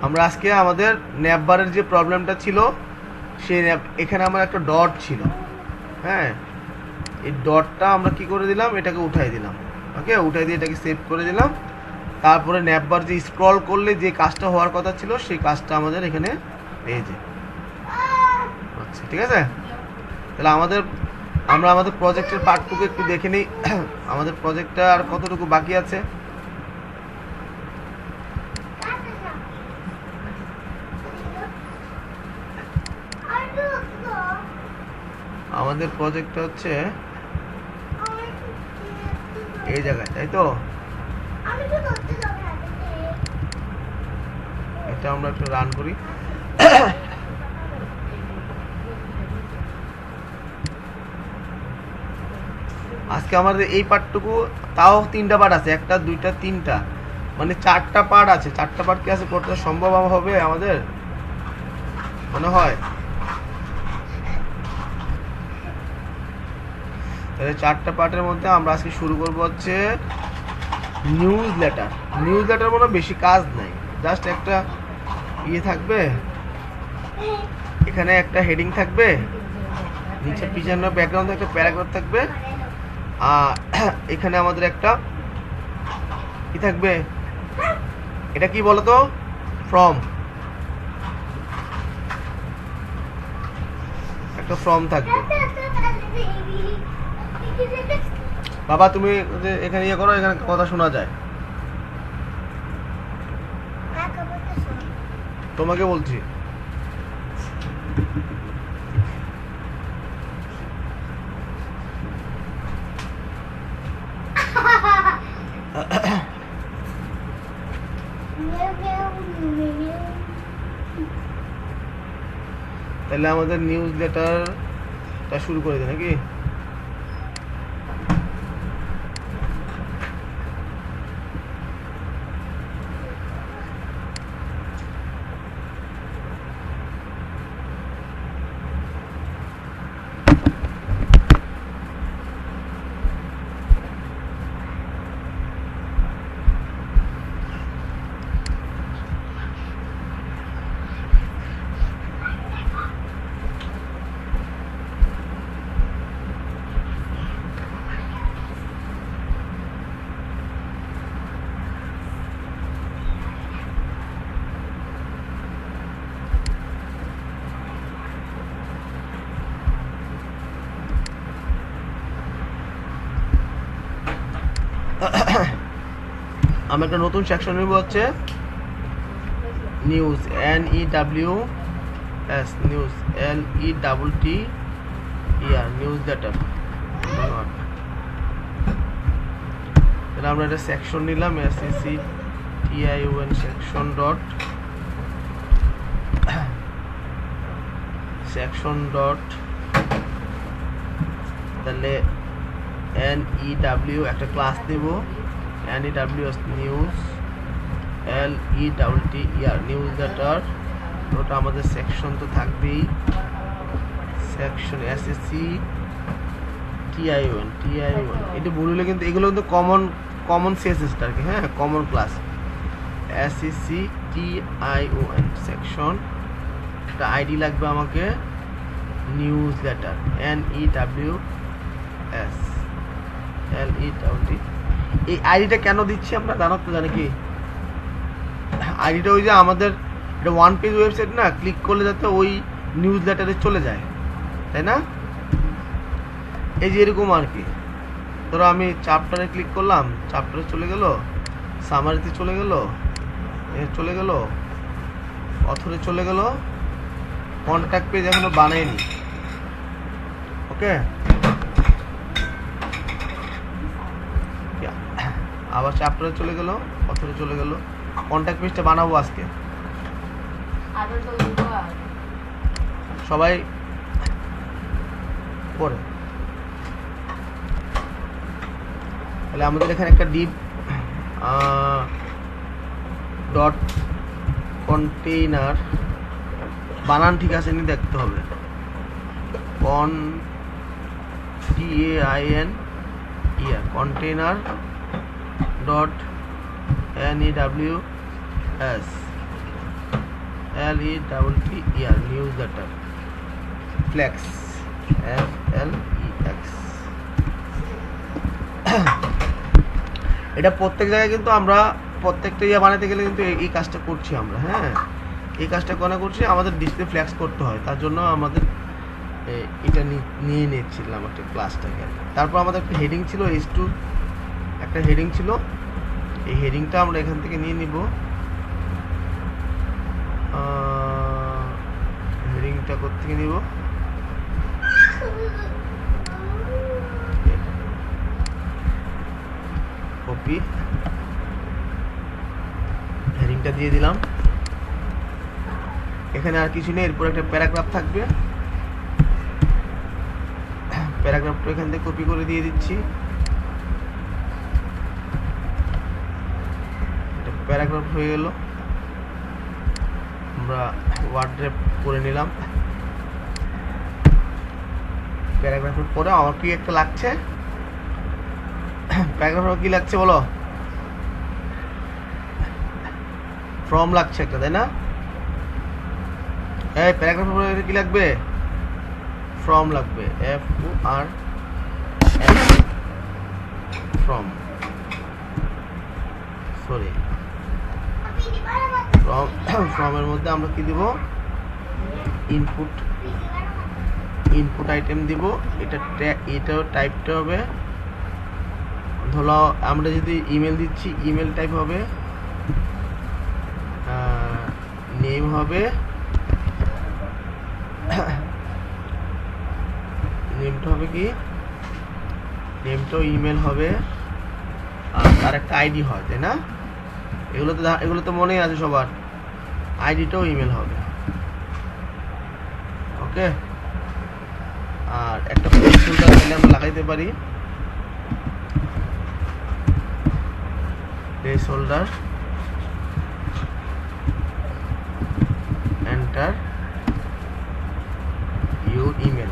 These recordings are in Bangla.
আমরা আজকে আমাদের ন্যাপবারের যে প্রবলেমটা ছিল সেই এখানে আমার একটা ডট ছিল, হ্যাঁ, এই ডটটা আমরা কি করে দিলাম, এটাকে উঠাই দিলাম। ওকে, উঠাই দিয়ে এটাকে সেভ করে দিলাম। তারপরে ন্যাপবার যে স্ক্রল করলে যে কাজটা হওয়ার কথা ছিল সেই কাজটা আমাদের এখানে এই যে আচ্ছা, ঠিক আছে। তাহলে আমরা আমাদের প্রজেক্টের পার্টটুকু একটু দেখে নিই। আমাদের প্রজেক্টটা আর কতটুকু বাকি আছে। আমাদের প্রজেক্টটা হচ্ছে এই জায়গায়, তাই তো। এটা আমরা একটু রান করি। আজকে আমাদের এই পার্টটুকু, তাও 3টা পার্ট আছে, 1টা 2টা 3টা, মানে 4টা পার্ট আছে। 4টা পার্ট কি আছে করতে সম্ভব হবে আমাদের মনে হয়। তাহলে 4টা পার্টের মধ্যে আমরা আজকে শুরু করবো হচ্ছে নিউজ লেটার। নিউজ লেটার মানে বেশি কাজ নাই, জাস্ট একটা ইয়ে থাকবে, এখানে একটা হেডিং থাকবে, নিচে পিছনে ব্যাকগ্রাউন্ডে একটা প্যারাগ্রাফ থাকবে, আর এখানে আমাদের একটা কি থাকবে, এটা কি বলতো, ফর্ম, একটা ফর্ম থাকবে। বাবা তুমি এখানে ইয়ে করো, এখানে কথা শোনা যায়, তোমাকে বলছি। তাহলে আমাদের নিউজ লেটারটা শুরু করে দিই নাকি। আমি একটা নতুন সেকশন নিব হচ্ছে news, NEWS, news, LETT, news letter. তাহলে আমরা একটা সেকশন নিলাম, SECTION সেকশন ডট তাহলে NEW একটা ক্লাস নেব, NEWS news, LETT news letter. ওটা আমাদের সেকশন তো থাকবেই, সেকশন SECTION এটা বললে কিন্তু এগুলো কিন্তু কমন CSS আর কি, হ্যাঁ, কমন ক্লাস। SECTION সেকশন, একটা আইডি লাগবে আমাকে, নিউজ লেটার, NEWS LETT। এই আইডিটা কেন দিচ্ছি আমরা জানো তো, জানি কি আইডিটা ওই যে আমাদের এটা ওয়ান পেজ ওয়েবসাইট না, ক্লিক করলে যাতে ওই নিউজ লেটারে চলে যায়, তাই না। এই যে এরকম আর কি, ধরো আমি চ্যাপ্টারে ক্লিক করলাম, চ্যাপ্টারে চলে গেল, সামারিতে চলে গেল, চলে গেল, অথরে চলে গেল, কন্ট্যাক্ট পেজ এখনো বানাইনি। ওকে, আবার চ্যাপ্টারে চলে গেল, অথরে চলে গেল, কন্ট্যাক্ট পেজটা বানাবো আজকে। সবাই পড়ে। তাহলে আমাদের এখানে একটা ডিপ ডট কন্টেইনার, বানান ঠিক আছে নি দেখতে হবে, container dot NEWS LETTER news letter flex FLEX। এটা প্রত্যেক জায়গায় কিন্তু আমরা প্রত্যেকটা বানাতে গেলে কিন্তু এই কাজটা করছি আমরা। হ্যাঁ, এই কাজটা কেন করছি, আমাদের ডিসপ্লে ফ্ল্যাক্স করতে হয়, তার জন্য আমাদের এটা নিয়ে নিচ্ছিলাম একটা ক্লাসটাকে। তারপর আমাদের একটা হেডিং ছিল H2, একটা হেডিং ছিল, এই হেডিংটা আমরা এখান থেকে নিয়ে নিব। হেডিংটা কোত্থেকে নিব, কপি, হেডিংটা দিয়ে দিলাম। এখানে আর কিছু নেই, এরপর একটা প্যারাগ্রাফ থাকবে, প্যারাগ্রাফটা এখান থেকে কপি করে দিয়ে দিচ্ছি। এটা প্যারাগ্রাফ হয়ে গেল, আমরা ওয়ার্ড্রপ করে নিলাম। প্যারাগ্রাফের পরে আমার কি একটা লাগছে, প্যারাগ্রাফের কি লাগছে বলো, ফর্ম লাগছে একটা, তাই না? এই প্যারাগ্রাফের পরে কি লাগবে, ফর্ম লাগবে, FORM, ফর্ম, সরি ফর্মের মধ্যে আমরা কি দিব, ইনপুট আইটেম দিব। এটাও টাইপটা হবে, ধরো আমরা যদি ইমেল দিচ্ছি, ইমেল টাইপ হবে, নেম হবে, নেমটা হবে কি, নেমটাও ইমেল হবে, আর তার একটা আইডি হয়, তাই না? এগুলো তো মনেই আছে সবার, আইডিটাও ইমেল হবে। ওকে, আর একটা প্লেসহোল্ডার চাইলে আমরা লাগাইতে পারি, প্লেসহোল্ডার, এন্টার ইউর ইমেল।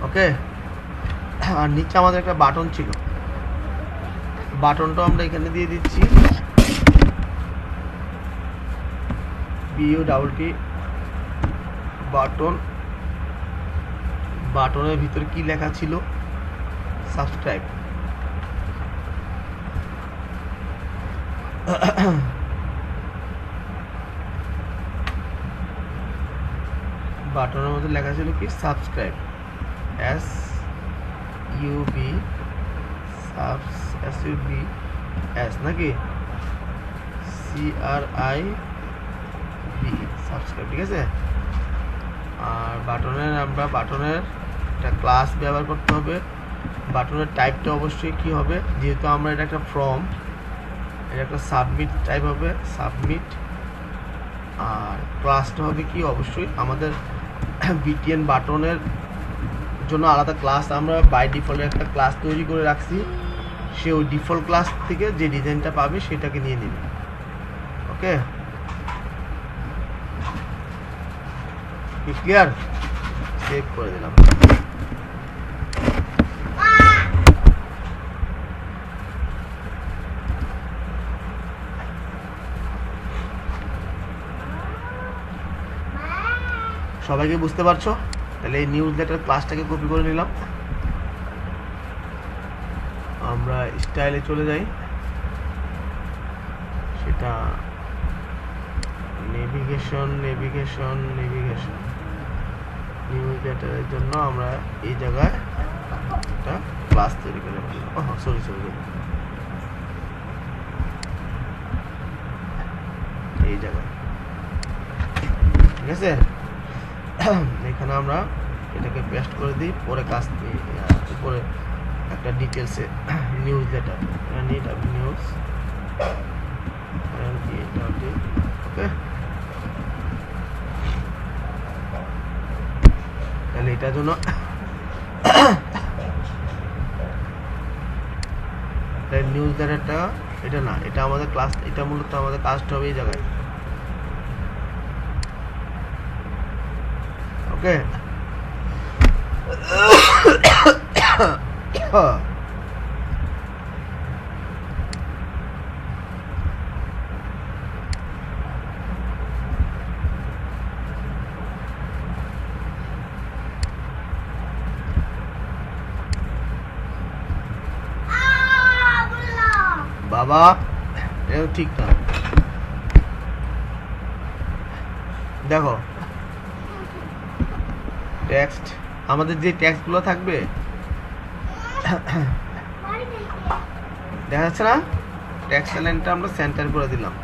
ওকে, আর নিচে আমাদের একটা বাটন ছিল, বাটনটা আমরা এখানে দিয়ে দিচ্ছি, BUTT বাটন। বাটনের ভিতরে কি লেখা ছিল, সাবস্ক্রাইব। বাটনের মধ্যে লেখা ছিল কি, সাবস্ক্রাইব, SUB নাকি CRIB, সাবস্ক্রাইব, ঠিক আছে। আর বাটনের একটা ক্লাস ব্যবহার করতে হবে। বাটনের টাইপটা অবশ্যই কি হবে, যেহেতু আমরা এটা একটা ফর্ম, এটা একটা সাবমিট টাইপ হবে, সাবমিট। আর ক্লাসটা হবে কি, অবশ্যই আমাদের BTN বাটনের জন্য আলাদা ক্লাস আমরা বাই ডিফল্ট একটা ক্লাস তৈরি করে রাখছি, সে ওই ডিফল্ট ক্লাস থেকে যে ডিজাইনটা পাবে সেটাকে নিয়ে নেবে। ওকে, ক্লিয়ার? সেভ করে দিলাম। সবাইকে বুঝতে পারছো? তাহলে এই নিউজ লেটার ক্লাসটাকে কপি করে নিলাম, আমরা স্টাইলে চলে যাই, সেটা নেভিগেশন। নিউজ লেটারের জন্য আমরা এই জায়গায় একটা ক্লাস তৈরি করে ফেললাম। সরি এই জায়গায়, ঠিক আছে। এখানে আমরা এটাকে পেস্ট করে দিই, পরে কাজ উপরে একটা ডিটেলসে নিউজ লেটার, নিউজ, ওকে। তাহলে এটার জন্য নিউজ লেটারটা এটা না, এটা আমাদের ক্লাস, এটা মূলত আমাদের কাজটা হবে এই জায়গায়। ওকে, বাবা এটা ঠিক না। দেখো টেক্সট, আমাদের যে টেক্সটগুলো থাকবে দেখা যাচ্ছে না, টেক্সট লাইনটা আমরা সেন্টার করে দিলাম।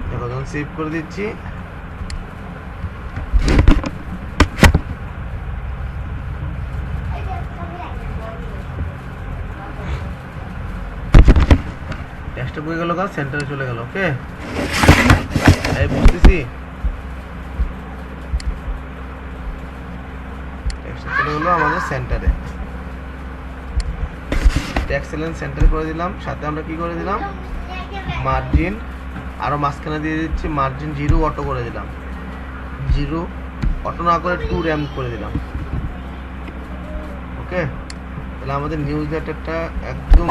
দেখো যখন সেভ করে দিচ্ছি টেক্সটটা পড়ে গেল, সেন্টারে চলে গেল। ওকে এই বুঝতেছি, টেক্সট চলে গেলো আমাদের সেন্টারে। টেক্সট লাইন সেন্টার করে দিলাম, সাথে আমরা কি করে দিলাম মার্জিন আরো মাঝখানে দিয়ে দিচ্ছি মার্জিন 0 অটো করে দিলাম, 0 অটো না করে 2 র্যাম্প করে দিলাম। ওকে তাহলে আমাদের নিউজ লেটারটা একদম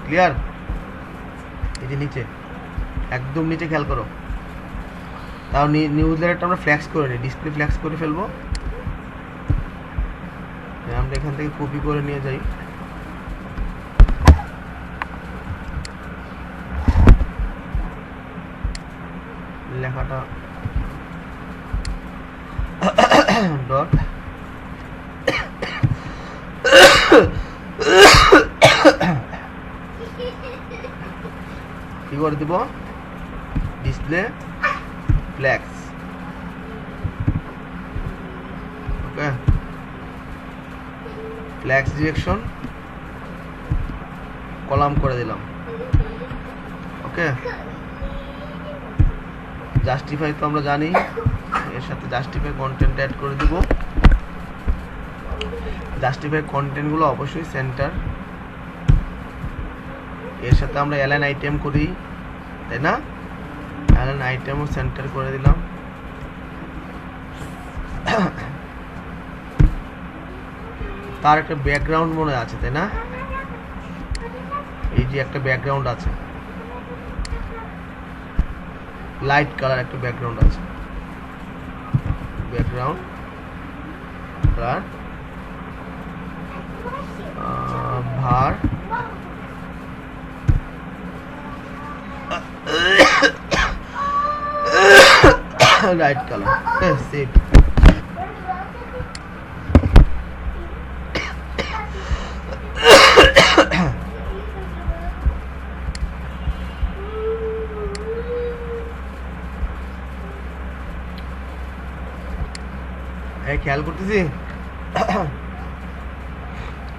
ক্লিয়ার। এই যে নিচে একদম নিচে খেয়াল করো, তাও নিউজ লেটারটা আমরা ফ্ল্যাক্স করে নিই, ডিসপ্লে ফ্ল্যাক্স করে ফেলবো। আমরা এখান থেকে কপি করে নিয়ে যাই, লেখাটা ডট কি করে দিব ডিসপ্লে ফ্ল্যাক্স। ওকে ফ্ল্যাক্স ডিরেকশন কলাম করে দিলাম। ওকে জাস্টিফাই তো আমরা জানি, এর সাথে জাস্টিফাই কন্টেন্ট অ্যাড করে দিব। জাস্টিফাই কন্টেন্ট গুলো অবশ্যই সেন্টার, এর সাথে আমরা অ্যালাইন আইটেম করি, তাই না? অ্যালাইন আইটেমও সেন্টার করে দিলাম। তার একটা ব্যাকগ্রাউন্ড মনে আছে, তাই না? এই যে একটা ব্যাকগ্রাউন্ড আছে, লাইট কালার একটা ব্যাকগ্রাউন্ড আছে, ব্যাকগ্রাউন্ড কালার ভার লাইট কালার। সেভ। খেয়াল করতেছি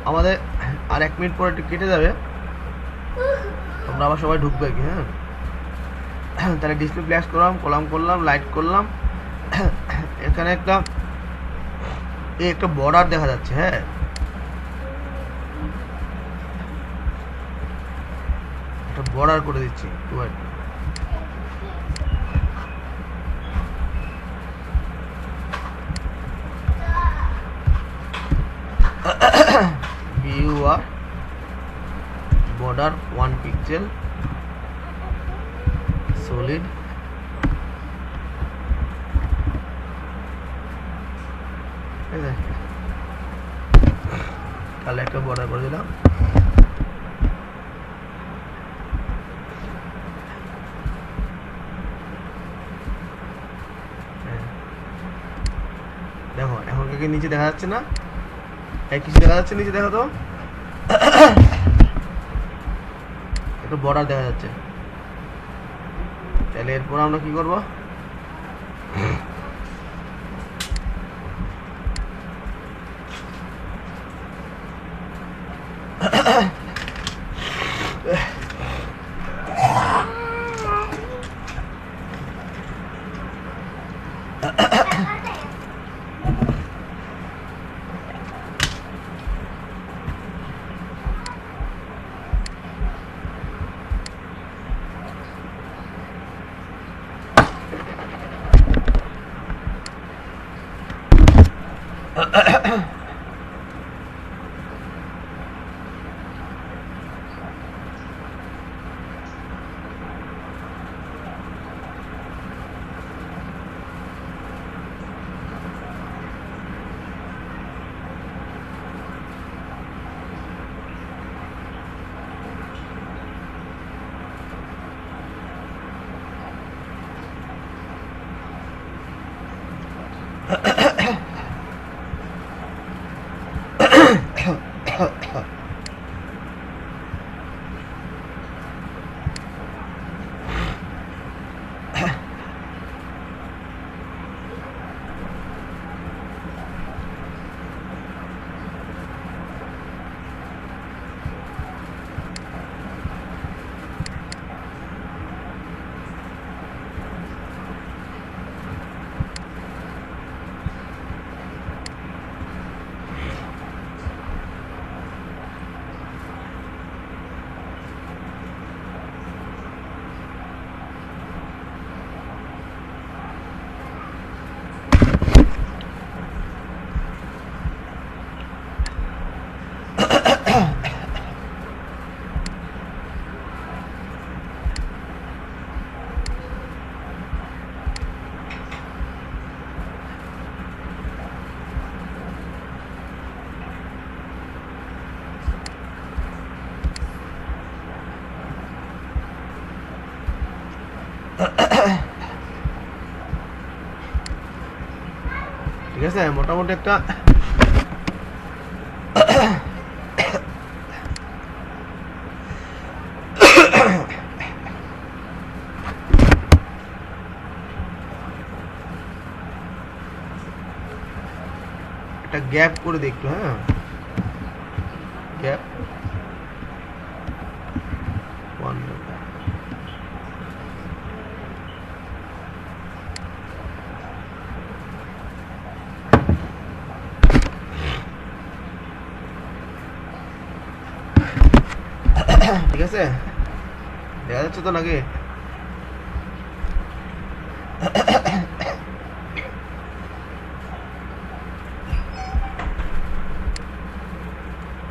আমাদের আর 1 মিনিট পরে কেটে যাবে, তোমরা আবার সবাই ঢুকবে কি? হ্যাঁ তাহলে ডিসপ্লে ফ্ল্যাশ করলাম, কলাম করলাম, লাইট করলাম। এখানে একটা বর্ডার দেখা যাচ্ছে। হ্যাঁ একটা বর্ডার করে দিচ্ছি, BUR border 1 pixel solid তাহলে একটা বর্ডার করে দিলাম। দেখো এখন কি নিচে দেখা যাচ্ছে না? কিছু দেখা যাচ্ছে নিচে? দেখো তো একটু বর্ডার দেখা যাচ্ছে। তাহলে এরপর আমরা কি করব? ঠিক আছে, মোটামুটি একটা একটা গ্যাপ করে দেখতো। হ্যাঁ, গ্যাপ 1 ঠিক আছে, দেখা যাচ্ছে তো নাকি?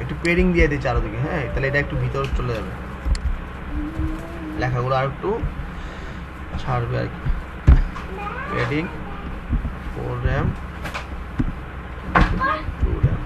একটু পেডিং দিয়ে দিই চারদিকে। হ্যাঁ, তাহলে এটা একটু ভিতর চলে যাবে, লেখাগুলো আর একটু ছাড়বে আর কি। Padding 4 RAM 2 RAM।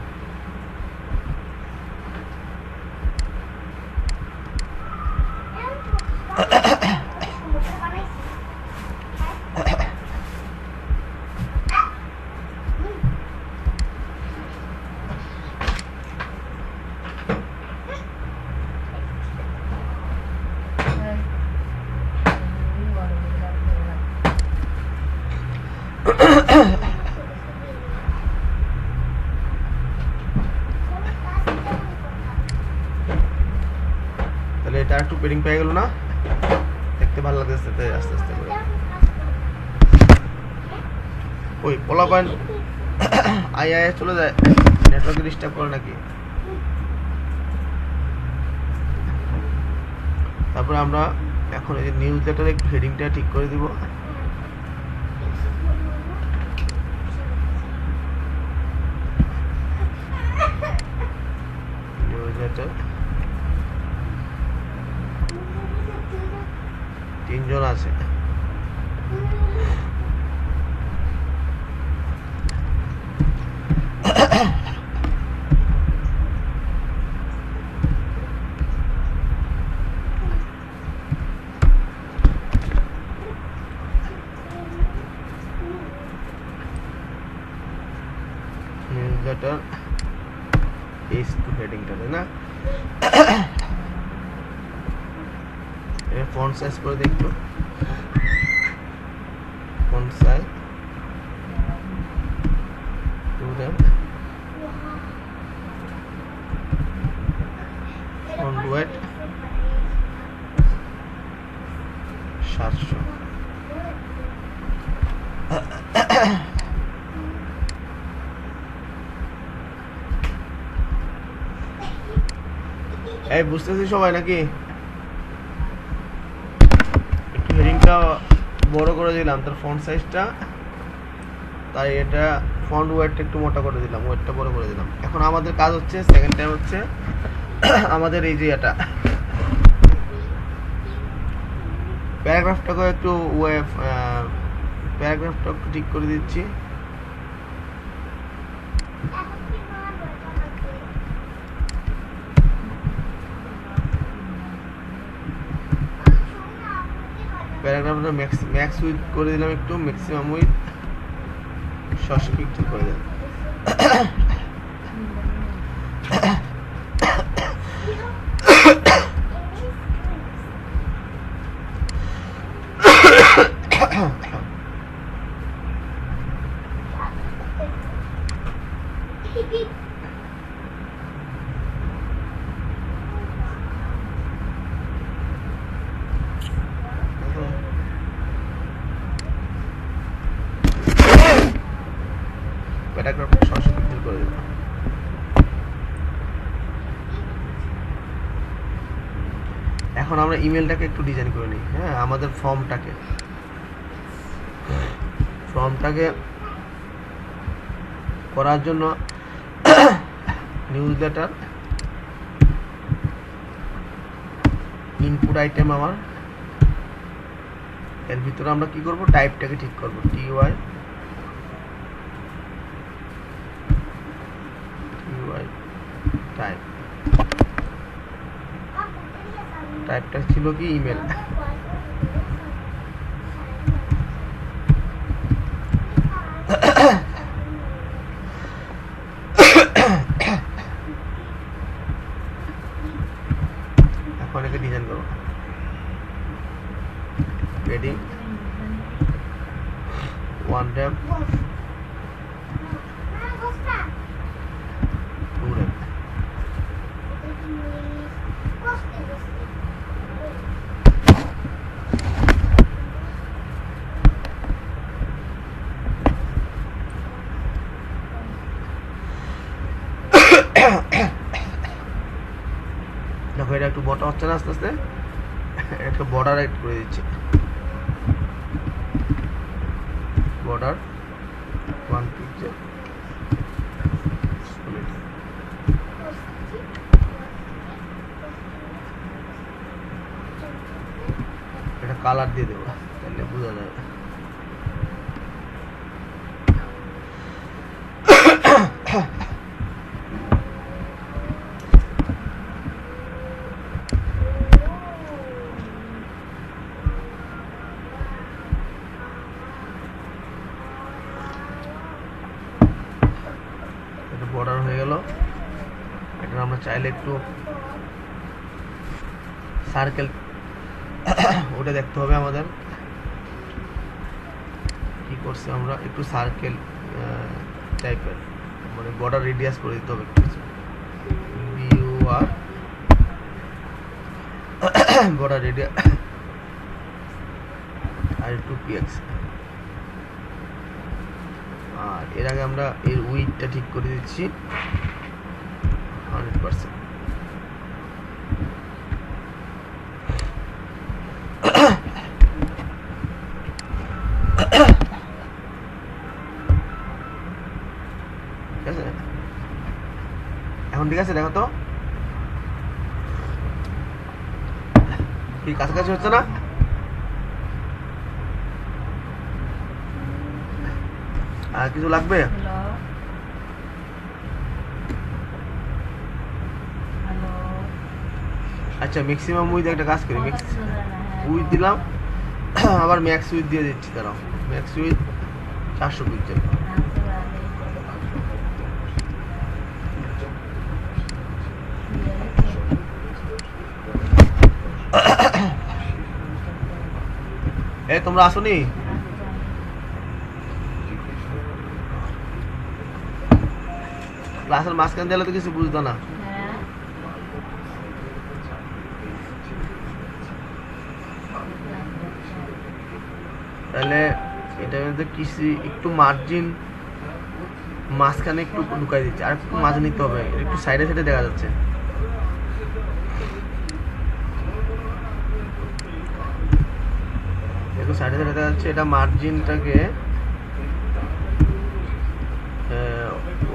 তাহলে এটা একটু পেডিং পেয়ে গেল না? দেখতে ভালো লাগতেছে আস্তে আস্তে করে। ওই পোলা পয়েন্ট আই চলে যায়, নেটওয়ার্কে ডিস্টার্ব করে নাকি? তারপরে আমরা এখন এই যে নিউজ লেটারের হেডিংটা ঠিক করে দিব। নিউজ লেটার 3 জন আছে। নিউজ লেটার এই হেডিংটা তাই না? ফন্ট সাইজ করে দেখতো, font size 2 RAM, font wait 700। এই বুঝতেছি সবাই নাকি? একটু হেডিংটা বড় করে দিলাম, তার ফন্ট সাইজটা, তাই এটা ফন্ট ওয়েটটা একটু মোটা করে দিলাম, ওয়েটটা বড় করে দিলাম। এখন আমাদের কাজ হচ্ছে, সেকেন্ড টাইম হচ্ছে আমাদের এই যে এটা প্যারাগ্রাফটাকে একটু প্যারাগ্রাফটা একটু ঠিক করে দিচ্ছি। প্যারাগ্রাফটা ম্যাক্স উইথ করে দিলাম, একটু ম্যাক্সিমাম উইথ 600 পিক্সেল করে দিলাম। প্যারাগ্রাফটা 600 পিক্সেল করে দিলাম। এখন আমরা ইমেলটাকে একটু ডিজাইন করে নিই। হ্যাঁ, আমাদের ফর্মটাকে করার জন্য নিউজ লেটার ইনপুট আইটেম আমার, এর ভিতরে আমরা কি করব, টাইপটাকে ঠিক করব। TY টাইপ, টাইপটা ছিল কি ইমেল। 1 RAM 2 RAM। দেখো এটা একটু বড় হচ্ছে না আস্তে আস্তে, একটা বর্ডার এড করে দিচ্ছি, বর্ডার 1 পিক্সেল এটা কালার দিয়ে দেবো তাহলে বোঝা যাবে। বর্ডার হয়ে গেল। এটা আমরা চাইলে একটু সার্কেল ওটা দেখতে হবে আমাদের কি করছে, আমরা একটু সার্কেল টাইপের মানে বর্ডার রেডিয়াস করে দিতে হবে কিছু, বিউআর বর্ডার রেডিয়াস আর একটু পিএক্স। আর এর আগে আমরা এর উইডটা ঠিক করে দিচ্ছি 100%। ঠিক আছে, এখন ঠিক আছে। দেখো তো কি কাছাকাছি হচ্ছে না? আর কিছু লাগবে? আচ্ছা ম্যাক্সিমাম উইথ একটা কাজ করি, উইথ দিলাম আবার ম্যাক্স উইথ দিয়ে দিচ্ছি, দাঁড়াও ম্যাক্স উইথ 400 পিক্সেল। এ তোমরা আসোনি? ক্লাসের মাঝখান দিলে তো কিছু বুঝতো না। তাহলে এটা মধ্যে কিছু একটু মার্জিন মাঝখানে একটু ঢুকাই দিচ্ছে, আর একটু মাঝে নিতে হবে, একটু সাইডে সাইডে দেখা যাচ্ছে। একটু সাইডে সাইডে দেখা যাচ্ছে। এটা মার্জিনটাকে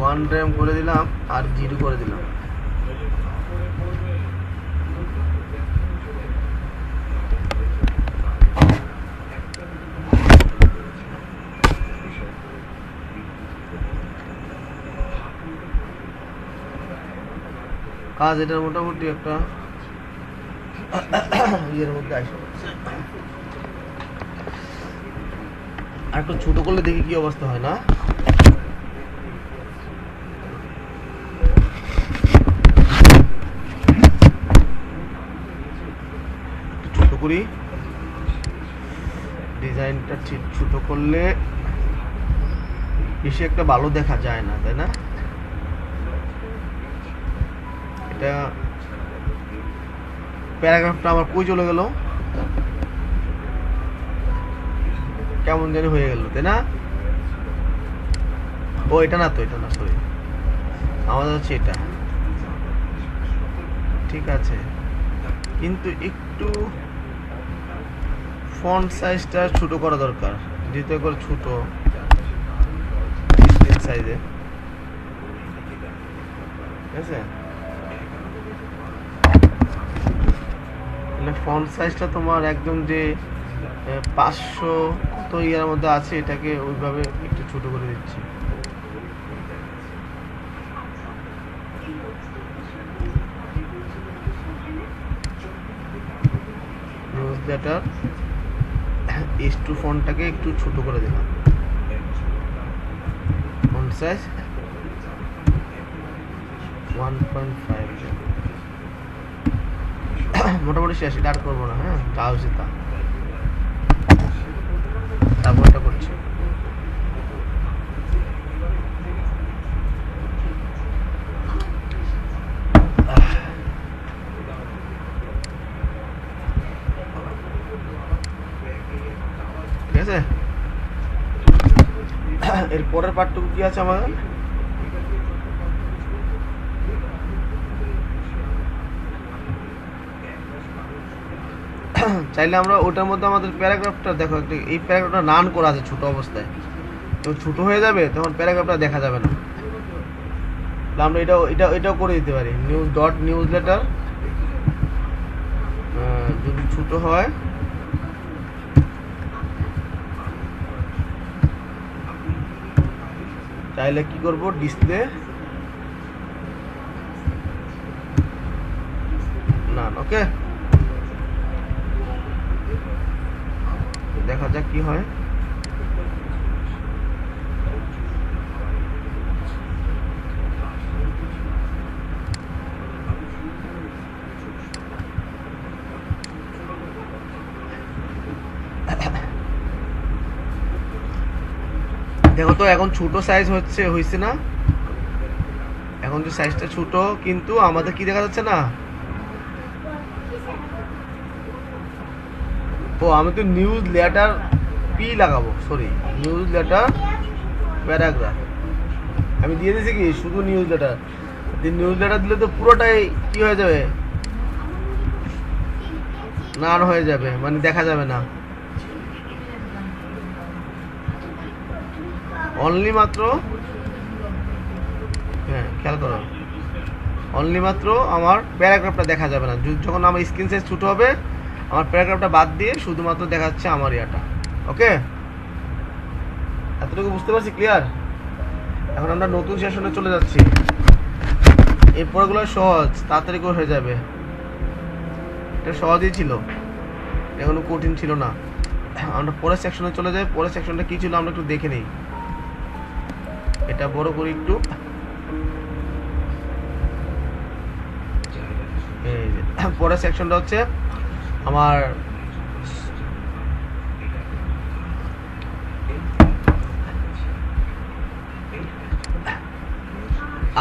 1 RAM করে দিলাম আর 0 করে দিলাম। কাজ এটার মোটামুটি একটা ইয়ের মধ্যে আসে। আর একটু ছোট করলে দেখি কি অবস্থা হয় না। ছোট করি, ডিজাইনটা ঠিক ছোট করলে বেশি একটা ভালো দেখা যায় না, তাই না? এটা প্যারাগ্রাফটা আমার কই চলে গেল, কেমন জানি হয়ে গেল, তাই না? ও এটা না, তো এটা না, সরি, আমাদের হচ্ছে এটা। ঠিক আছে, কিন্তু একটু ফন্ট সাইজটা ছোট করা দরকার, যেহেতু একবার ছোট সাইজে। ঠিক আছে, ফন্ট সাইজটা তোমার একদম যে 500 কত ইয়ার মধ্যে আছে, এটাকে ওইভাবে একটু ছোট করে দিচ্ছি। নিউজলেটার S2 ফন্টটাকে একটু ছোট করে দিলাম, ফন্ট সাইজ 1.5। মোটামুটি শেষ, এটা আর করবো না। হ্যাঁ, যা হয়েছে তা। তারপরটা করছি এর পরের পার্টটুকু কি আছে আমাদের? চাইলে আমরা ওটার মধ্যে আমাদের প্যারাগ্রাফটা দেখো, এই প্যারাগ্রাফটা নান করা আছে ছোট অবস্থায়, তো ছোট হয়ে যাবে তখন প্যারাগ্রাফটা দেখা যাবে না। আমরা এটাও করে দিতে পারি, নিউজ লেটার যদি ছোট হয় তাহলে কি করব, ডিসপ্লে না, ওকে দেখা যাক কি হয়। দেখো তো এখন ছোট সাইজ হয়েছে না, এখন যে সাইজটা ছোট, কিন্তু আমাদের কি দেখা যাচ্ছে না। ও আমি তো নিউজ লেটার পি লাগাবো, সরি নিউজ লেটার প্যারাগ্রাফ আমি দিয়ে দিয়েছি কি শুধু নিউজ লেটার। নিউজ লেটার দিলে তো পুরোটাই কি হয়ে যাবে, নান হয়ে যাবে, মানে দেখা যাবে না। অনলি মাত্র, হ্যাঁ খেয়াল করো, অনলি মাত্র আমার প্যারাগ্রাফটা দেখা যাবে না। যখন আমার স্ক্রিন সাইজ ছোট হবে, আমার প্যারাগ্রাফটা বাদ দিয়ে শুধুমাত্র দেখাচ্ছে আমার ইয়াটা। ওকে, এতটুকু বুঝতে পারছি, ক্লিয়ার? এখন আমরা নতুন সেশনে চলে যাচ্ছি। এই পড়াগুলো সহজ, তাড়াতাড়ি করে হয়ে যাবে। এটা সহজই ছিল, এখনো কঠিন ছিল না। আমরা পরের সেকশনে চলে যাই। পরের সেকশনটা কি ছিল আমরা একটু দেখে নিই। এটা বড় করি একটু। পরের সেকশনটা হচ্ছে আমার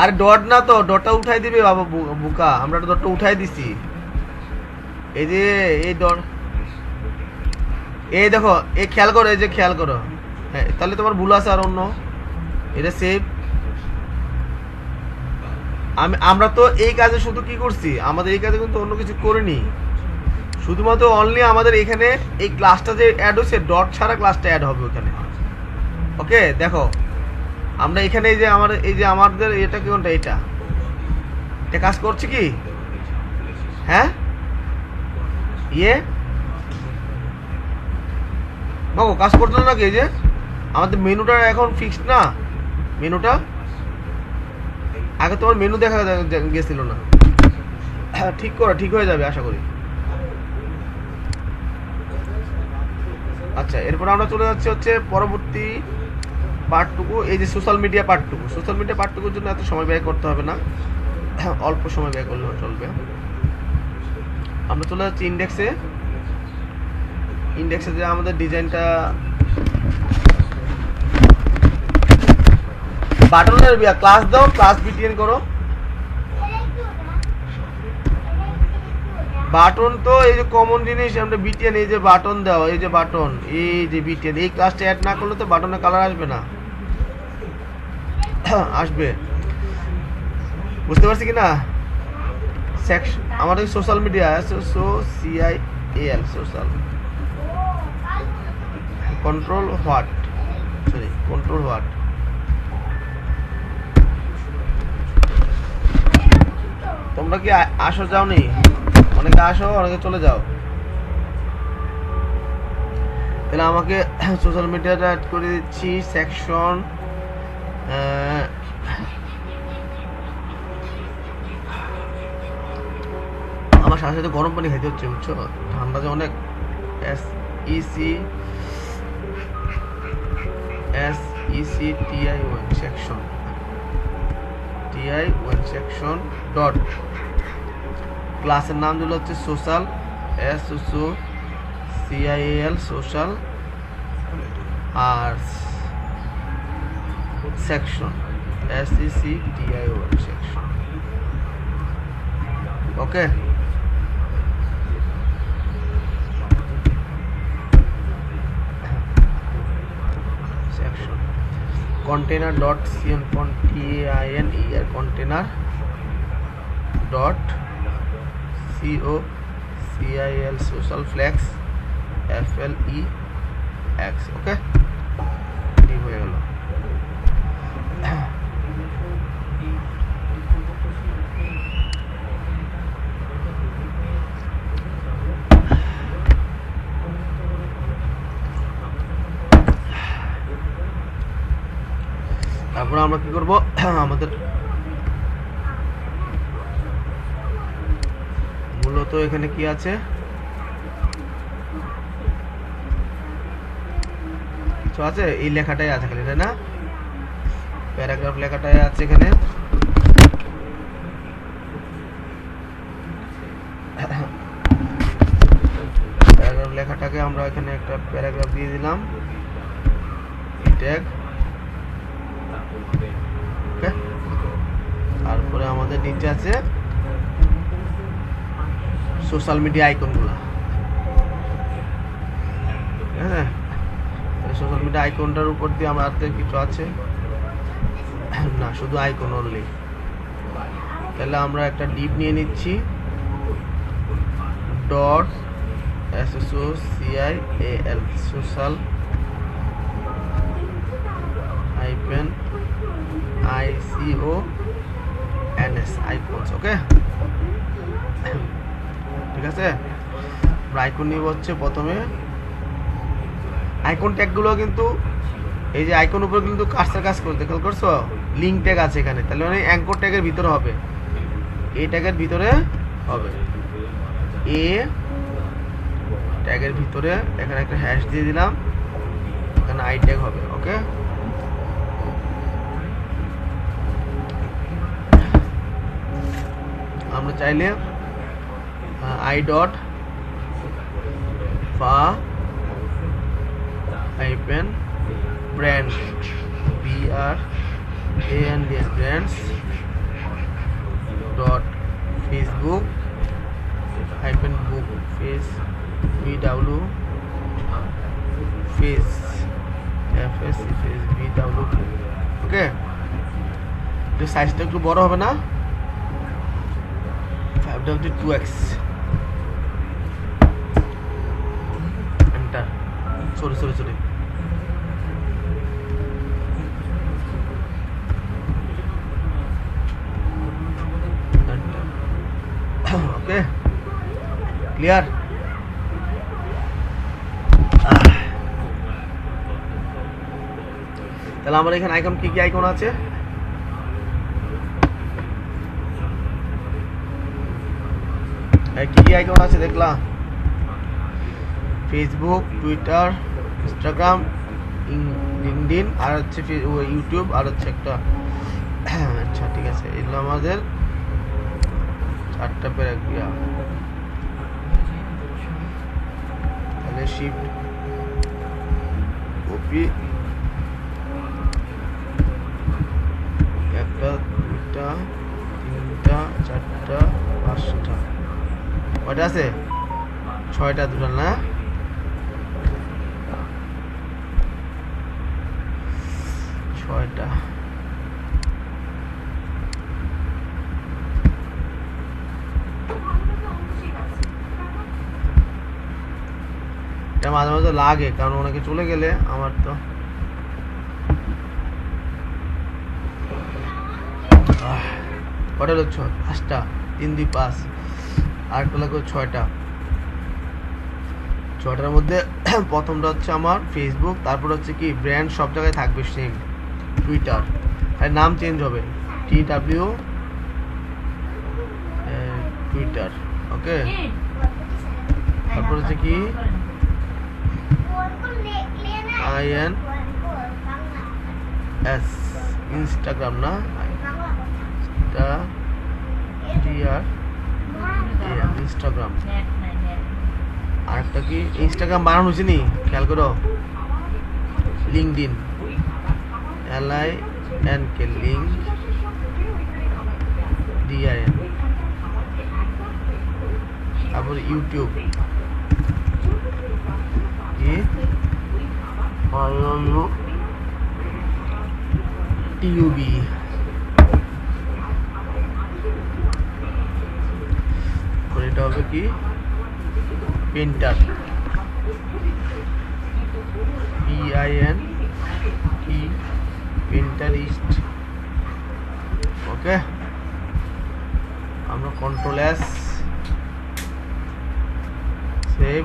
আর ডট না, তো ডটটা উঠাই দিবে বাবা বুকা, আমরা ডটটা উঠাই দিছি। এই যে এই ডট, এই দেখো, এই খেয়াল করো, এই যে খেয়াল করো, হ্যাঁ তাহলে তোমার ভুল আছে আর অন্য, এটা সেভ। আমরা তো এই কাজে শুধু কি করছি, আমাদের এই কাজে কিন্তু অন্য কিছু করিনি, শুধুমাত্র অনলি আমাদের এখানে এই ক্লাসটা যে অ্যাড হয়েছে, ডট ছাড়া ক্লাসটা অ্যাড হবে ওখানে। ওকে দেখো, আমরা এখানে এই যে আমাদের এটা কি, কোনটা, এটা কাজ করছে কি, হ্যাঁ বাবু কাজ করতো না কি? এই যে আমাদের মেনুটা এখন ফিক্সড না, মেনুটা আগে তোমার মেনু দেখা গেছিল না। ঠিক করো, ঠিক হয়ে যাবে আশা করি। আচ্ছা, এরপর আমরা চলে যাচ্ছি হচ্ছে পরবর্তী পার্টটুকু, এই যে সোশ্যাল মিডিয়া পার্টটুকু। সোশ্যাল মিডিয়া পার্টটুকুর জন্য এত সময় ব্যয় করতে হবে না, অল্প সময় ব্যয় করলেও চলবে। আমরা চলে যাচ্ছি ইন্ডেক্সে। ইন্ডেক্সে যে আমাদের ডিজাইনটা, বাটনের ক্লাস দাও, ক্লাস বিটিএন করো। বাটন তো এই যে কমন জিনিস, আমরা বিটিএন, এই যে বাটন দাও, এই যে বাটন, এই যে বিটিএন, এই ক্লাসটা অ্যাড না করলে তো বাটনের কালার আসবে না। আসবে, বুঝতে পারছি কি না? সেকশন আমাদের social media, SOCIAL social, control what, sorry control what. তোমরা কি আসো, যাও নি? অনেকে আসো, অনেকে চলে যাও। তাহলে আমাকে সোশ্যাল মিডিয়াটা অ্যাড করে দিচ্ছি। সেকশন আমার সাথে সাথে গরম পানি খাইতে হচ্ছে, বুঝছো, ঠান্ডা যে অনেক। SECTI1 section, TI1 section dot, ক্লাসের নাম দিল হচ্ছে সোশ্যাল, SOCIAL সোশ্যাল, আর section SECTI1 section. Okay, section container dot container container dot social social flex flex okay ঠিক হয়ে গেল। তারপরে আমরা কি করব, আমাদের মূলত এখানে কি আছে, কিছু আছে, এই লেখাটাই আছে খালি, তাই না? প্যারাগ্রাফ লেখাটাই আছে এখানে। প্যারাগ্রাফ লেখাটাকে আমরা এখানে একটা প্যারাগ্রাফ দিয়ে দিলাম, ট্যাগ। তারপরে আমাদের নিচে আছে সোশ্যাল মিডিয়া আইকনগুলো। হ্যাঁ, সোশ্যাল মিডিয়া আইকনটার উপর দিয়ে আমার হাতে কিছু আছে না, শুধু আইকন অনলি। তাহলে আমরা একটা ডিপ নিয়ে নিচ্ছি, dot SOCIAL social hyphen ICONS icons. Okay, ঠিক আছে। আইকন নিব হচ্ছে প্রথমে আইকন ট্যাগগুলো, কিন্তু এই যে আইকন উপর কিন্তু কাজটা কাজ করতে খেয়াল করছো, লিঙ্ক ট্যাগ আছে এখানে, তাহলে মানে অ্যাঙ্কর ট্যাগের ভিতরে হবে, এ ট্যাগের ভিতরে হবে, এ ট্যাগের ভিতরে এখানে একটা হ্যাশ দিয়ে দিলাম, এখানে আই ট্যাগ হবে। ওকে, আমরা চাইলে I dot fa hyphen brand BRAND brands dot Facebook hyphen book face BW face FS face BW। Okay, সাইজটা একটু বড় হবে না, 5W2X enter. Sorry okay, clear. তাহলে আমার এখানে আইকন কি আইকন আছে, কি আইকন আছে দেখলা, ফেসবুক, টুইটার, ইনস্টাগ্রাম, লিঙ্কডইন, আর হচ্ছে ইউটিউব, আর হচ্ছে একটা। আচ্ছা ঠিক আছে, এগুলো আমাদের 4টা প্যারাগ্রাফ। তাহলে শিফট কপি, 1টা 2টা 3টা 4টা 5টা, কয়টা আছে, 6টা, 2টা না, 6টা। এটা মাঝে মাঝে লাগে, কারণ অনেকে চলে গেলে আমার তো কটা হচ্ছে, 5টা, 3 2 5, আর একটা লাগবে 6টা। 6টার মধ্যে প্রথমটা হচ্ছে আমার ফেসবুক, তারপর হচ্ছে কি ব্র্যান্ড সব জায়গায় থাকবে সেম, টুইটার আর নাম চেঞ্জ হবে, TW টুইটার। ওকে, তারপর হচ্ছে কি INS ইনস্টাগ্রাম না, ইনস্টাগ্রাম। আরেকটা কি ইনস্টাগ্রাম বানানো হয়েছে নি, খেয়াল করো, লিঙ্কডইন LINK লিঙ্ক DIN। তারপর ইউটিউব টিউবি এটা হবে কি প্রিন্টার PIN টি প্রিন্টারিস্ট ওকে আমরা কন্ট্রোল S সেভ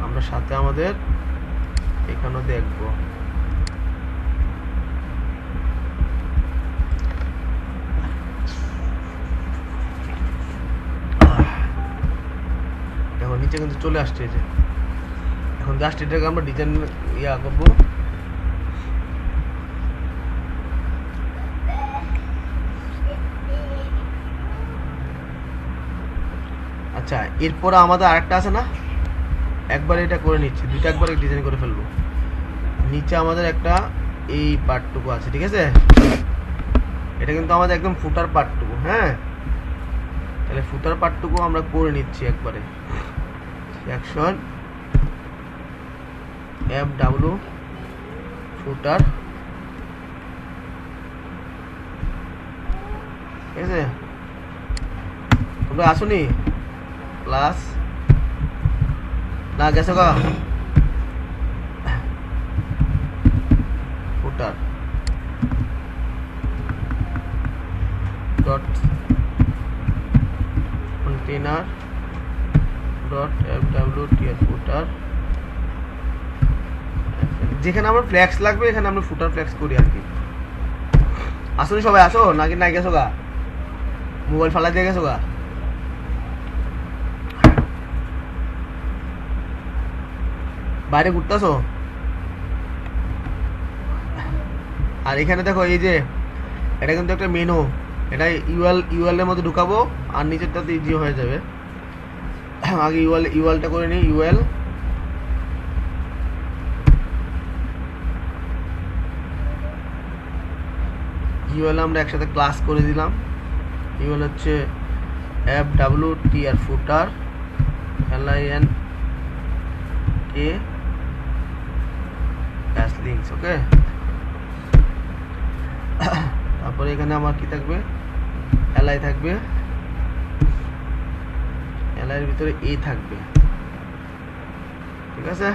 আমরা সাথে আমাদের এখানেও দেখবো দেখো নিচে কিন্তু চলে আসছে যে এখন জাস্ট এটাকে আমরা ডিজাইন করবো আচ্ছা এরপর আমাদের আরেকটা আছে না একবার এটা করে নিচ্ছি দুইটা একবারে ডিজাইন করে ফেলবো নিচে আমাদের একটা এই পার্টটুকু আছে ঠিক আছে এটা কিন্তু আমাদের একদম ফুটার পার্টটুকু হ্যাঁ তাহলে ফুটার পার্টটুকু আমরা করে নিচ্ছি একবারে সেকশন FW ফুটার ঠিক আছে তোমরা আসুনি প্লাস না গেছো গা ফুটার ডট কন্টেনার ডট FWTR ফুটার যেখানে আমার ফ্ল্যাক্স লাগবে এখানে আমরা ফুটার ফ্ল্যাক্স করি আর কি আসুনি সবাই আসো নাকি নাই গেছো গা মোবাইল ফালা দিয়ে গেছো গা বাইরে ঘুরতেছো আর এখানে দেখো এই যে এটা কিন্তু একটা মেনু এটা ইউএল এর মধ্যে ঢুকাবো আর নিচেরটাতে ইজি হয়ে যাবে আগে ইউএলটা করে নিই ইউএল আমরা একসাথে ক্লাস করে দিলাম ইউএল হচ্ছে FWTR ফুটার LIN K as links ওকে তারপরে এখানে আমার কি থাকবে LI থাকবে LI এর ভিতরে A থাকবে ঠিক আছে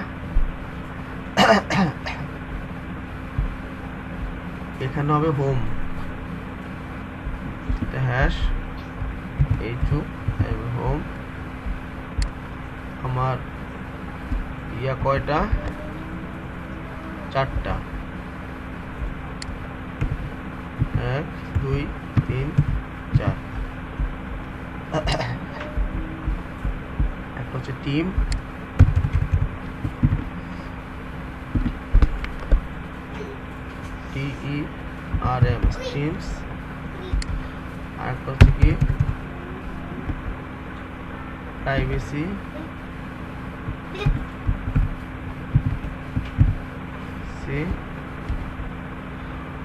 এখানে হবে হোম এটা হ্যাশ H2 হোম আমার কয়টা চারটা 1 2 3 4 একটা হচ্ছে টিম TERM স্ট্রিমস আর একটা হচ্ছে কি প্রাইভেসি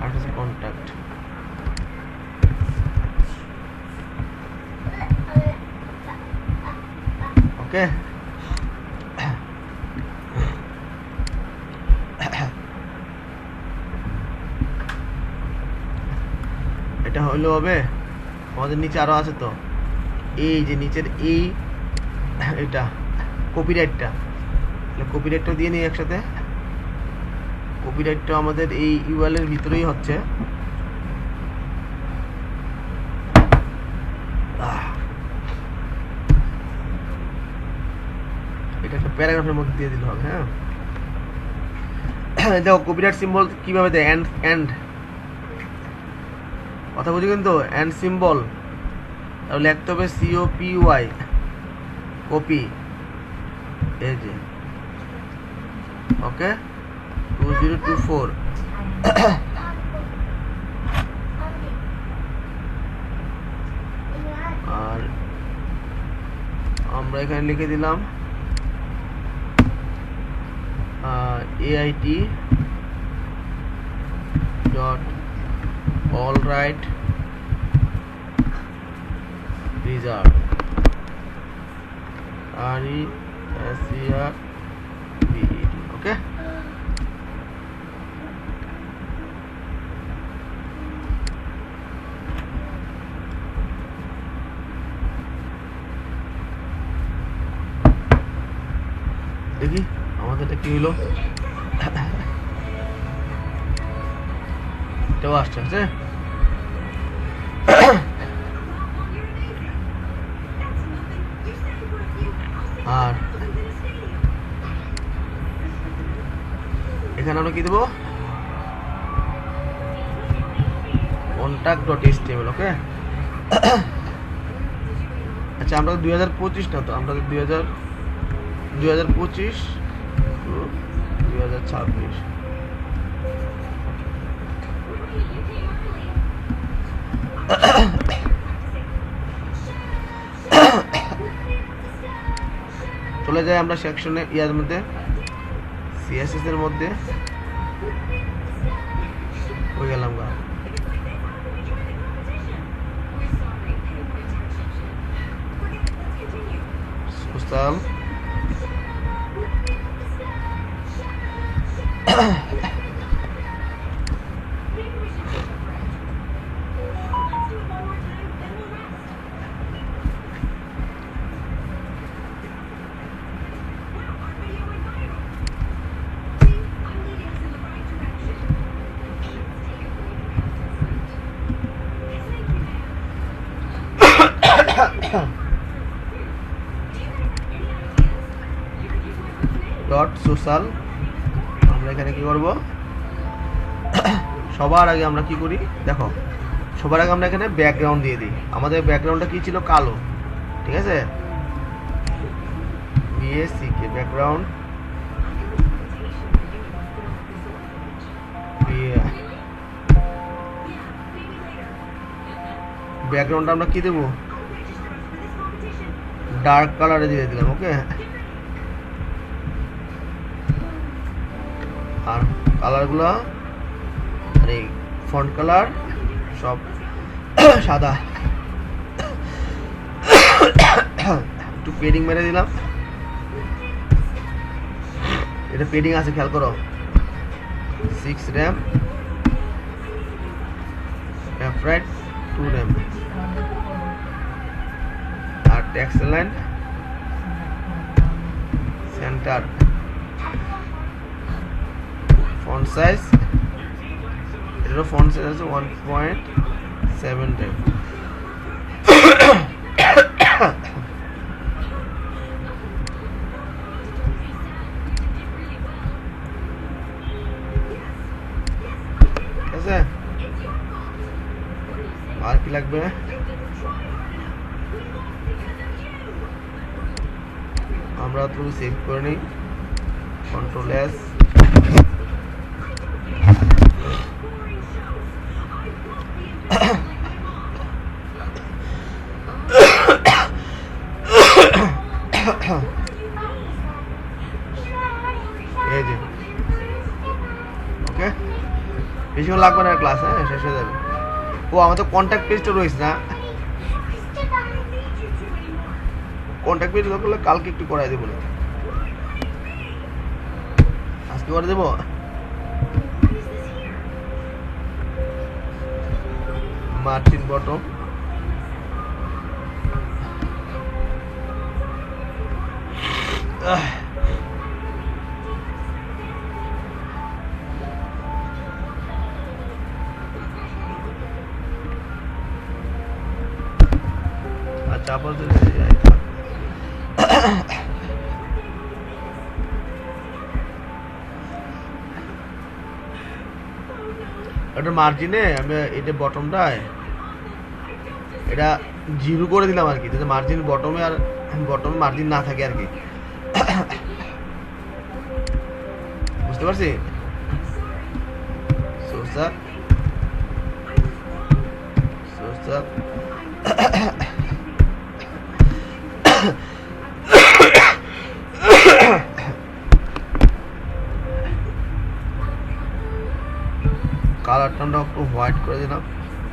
আর হচ্ছে কন্টাক্ট ওকে এটা হইলো হবে আমাদের নিচে আরো আছে তো এই যে নিচের এই এটা কপিরাইটটা দিয়ে নিই একসাথে কপিরাইটটা আমাদের এই ইউএল এর ভিতরেই হচ্ছে এটা একটা প্যারাগ্রাফের মধ্যে দিয়ে দিতে হবে হ্যাঁ দেখো কপিরাইট সিম্বল কিভাবে দেয় এন্ড কথা বুঝি কিন্তু এন্ড সিম্বল তাহলে লিখতে হবে COPY কপি এই যে ওকে 2024 আর আমরা এখানে লিখে দিলাম AIT dot all right result RESERVED ওকে হইলো, এটাও আসছে আছে। আর এখানে আমরা কি দেবো, contact.html। ওকে, আচ্ছা আমরা 2025 না তো, আমরা 2025 to 2026 চলে যাই আমরা সেকশনে, ইয়ার মধ্যে সিএসএস এর মধ্যে হয়ে গেলাম গা। সুসাল ডট সোশ্যাল। আমরা এখানে কি করব, সবার আগে আমরা কি করি দেখো, সবার আগে আমরা এখানে ব্যাকগ্রাউন্ড দিয়ে দিই। আমাদের ব্যাকগ্রাউন্ডটা কি ছিল, কালো, ঠিক আছে, বিএসসিকে ব্যাকগ্রাউন্ড, ব্যাকগ্রাউন্ডটা আমরা কি দেবো, ডার্ক কালারে দিয়ে দিলাম। ওকে, আর কালারগুলো আর এই ফন্ট কালার সব সাদা। একটু পেডিং মেরে দিলাম, এটা পেডিং আছে খেয়াল করো, 6 RAM, F-Rite 2 RAM, আর text line centre, font size, এটারও ফন্ট সাইজ আছে 1.7 ঠিক আছে। আর কি লাগবে, আমরা তো সেভ করে নিই, Ctrl+S, এই যে ওকে, বেশিক্ষণ লাগবে না ক্লাস, হ্যাঁ শেষ হয়ে যাবে। ও আমাদের কন্ট্যাক্ট পেজটা রয়েছে না, কন্ট্যাক্ট পেজ করলে কালকে একটু করাই দেবো না, আজকে করে দেবো। মার্জিন বটম, আচ্ছা আপাতত এটা মার্জিনে আমি এটা বটমটায় এটা 0 করে দিলাম আর কি, যাতে মার্জিন বটমে আর বটমে মার্জিন না থাকে আর কি, বুঝতে পারছি। সোর্সার সোর্সার কালারটা আমরা একটু হোয়াইট করে দিলাম,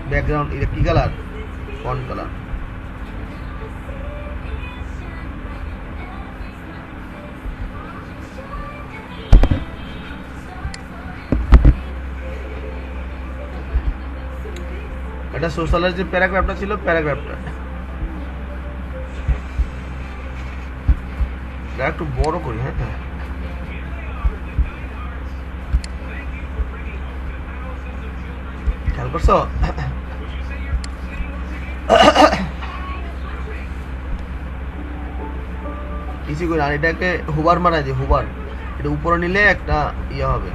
ব্যাকগ্রাউন্ড এটা কি কালার, ফন্ট কালার। এটা সোশ্যালের যে প্যারাগ্রাফটা ছিল, প্যারাগ্রাফটা একটু বড় করি, হ্যাঁ খেয়াল করছো? কিছু করে আর এটাকে হুবার মারা যে হুবার, এটা উপরে নিলে একটা ইয়ে হবে।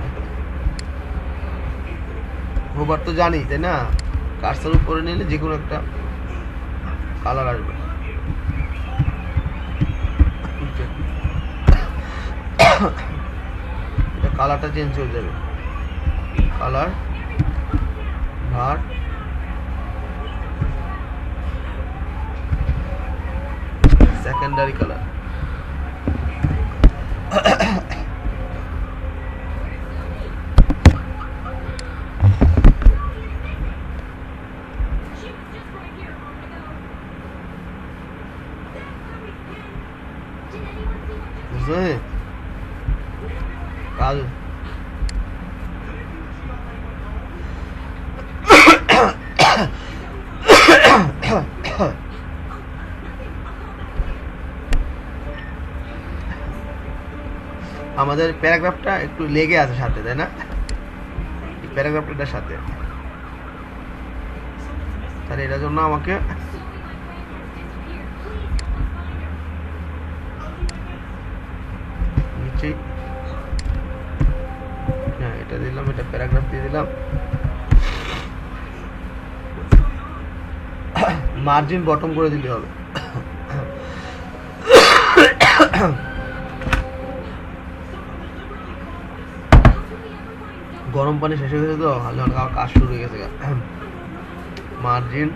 হুবার তো জানি তাই না, কার্সার উপরে নিলে যে কোনো একটা কালার আসবে। এটা কালারটা চেঞ্জ হয়ে যাবে, কালার ভার সেকেন্ডারি কালার। বুঝলে কাল আমাদের প্যারাগ্রাফটা একটু লেগে আছে সাথে, তাই না? প্যারাগ্রাফটার সাথে, তাহলে এটার জন্য আমাকে নিচেই হ্যাঁ এটা দিলাম, এটা প্যারাগ্রাফ দিয়ে দিলাম। মার্জিন বটম করে দিলে হবে। গরম পানি শেষ হয়ে গেছে তো, কাজ শুরু হয়ে গেছে। মার্জিন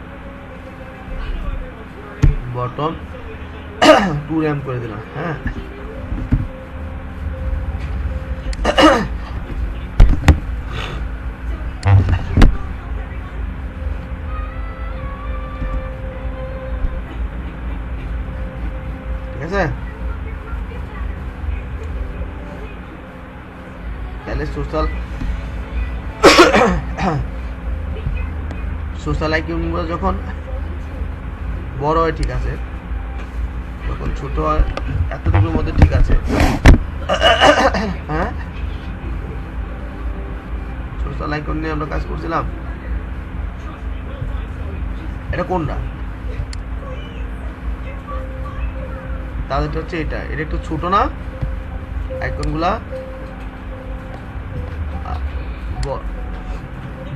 বটম 2 এম করে দিলাম। হ্যাঁ ঠিক আছে, তাহলে সোশ্যাল আইকিউগুলো যখন বড় হয় ঠিক আছে, যখন ছোট হয় এতটুকুর মধ্যে ঠিক আছে। হ্যাঁ সোশ্যাল আইকন নিয়ে আমরা কাজ করছিলাম। এটা কোনটা? তাদেরটা হচ্ছে এটা, এটা একটু ছোট না আইকনগুলা,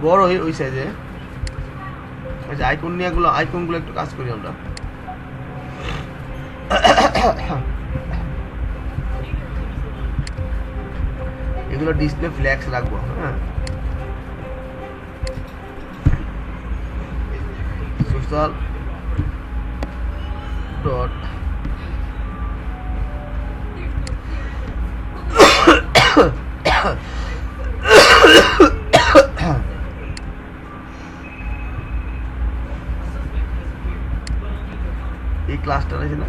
বড় ওই সাইজে। আইকন নিয়ে আইকনগুলো একটু কাজ করি আমরা। এগুলো ডিসপ্লে ফ্ল্যাক্স রাখবো। হ্যাঁ সোশ্যাল ডট এই ক্লাসটা আছে না,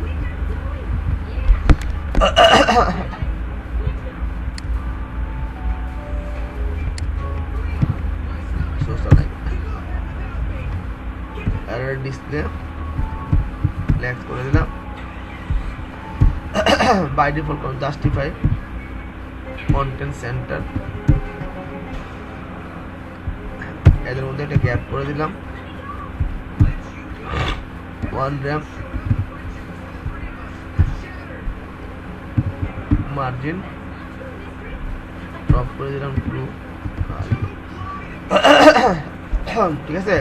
ডিসপ্লে ফ্ল্যাক্স করে দিলাম। By default justify content center, এদের মধ্যে একটা গ্যাপ করে দিলাম। 1 র্যাম মার্জিন ড্রপ করে দিলাম 2। ঠিক আছে,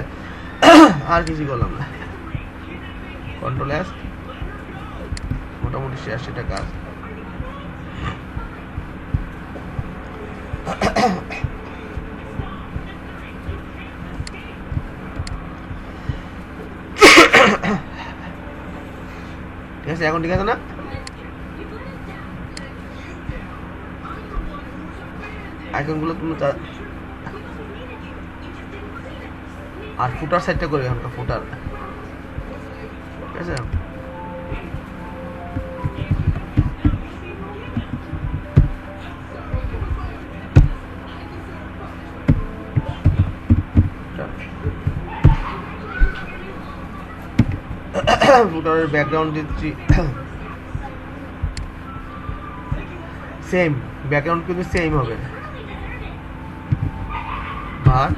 আর কিছু করলাম না, কন্ট্রোল এস, মোটামুটি শেষ সেটা কাজ। ঠিক আছে, এখন ঠিক আছে না? আইকনগুলো তুমি আর ফুটার সাইডটা করবে, এখনকার ফুটার। ঠিক আছে, ফুটারের ব্যাকগ্রাউন্ড দিচ্ছি সেম, ব্যাকগ্রাউন্ড কিন্তু সেম হবে। ভাগ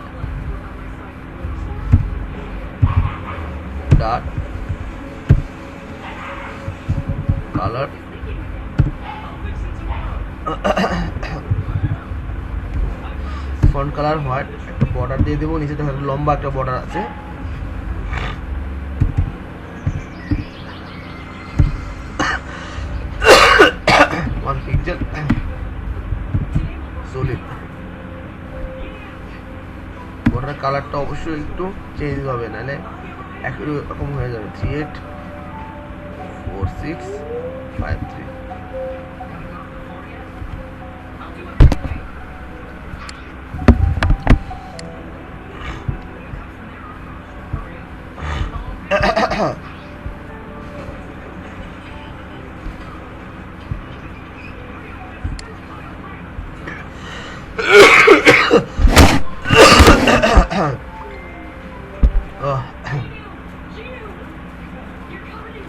dot color font colour white, একটা বর্ডার দিয়ে দেবো, নিচে দেখো লম্বা একটা বর্ডার আছে। One pixel solid. বর্ডার কালারটা অবশ্যই একটু চেঞ্জ হবে, নাহলে একই রকম হয়ে যাবে। 384653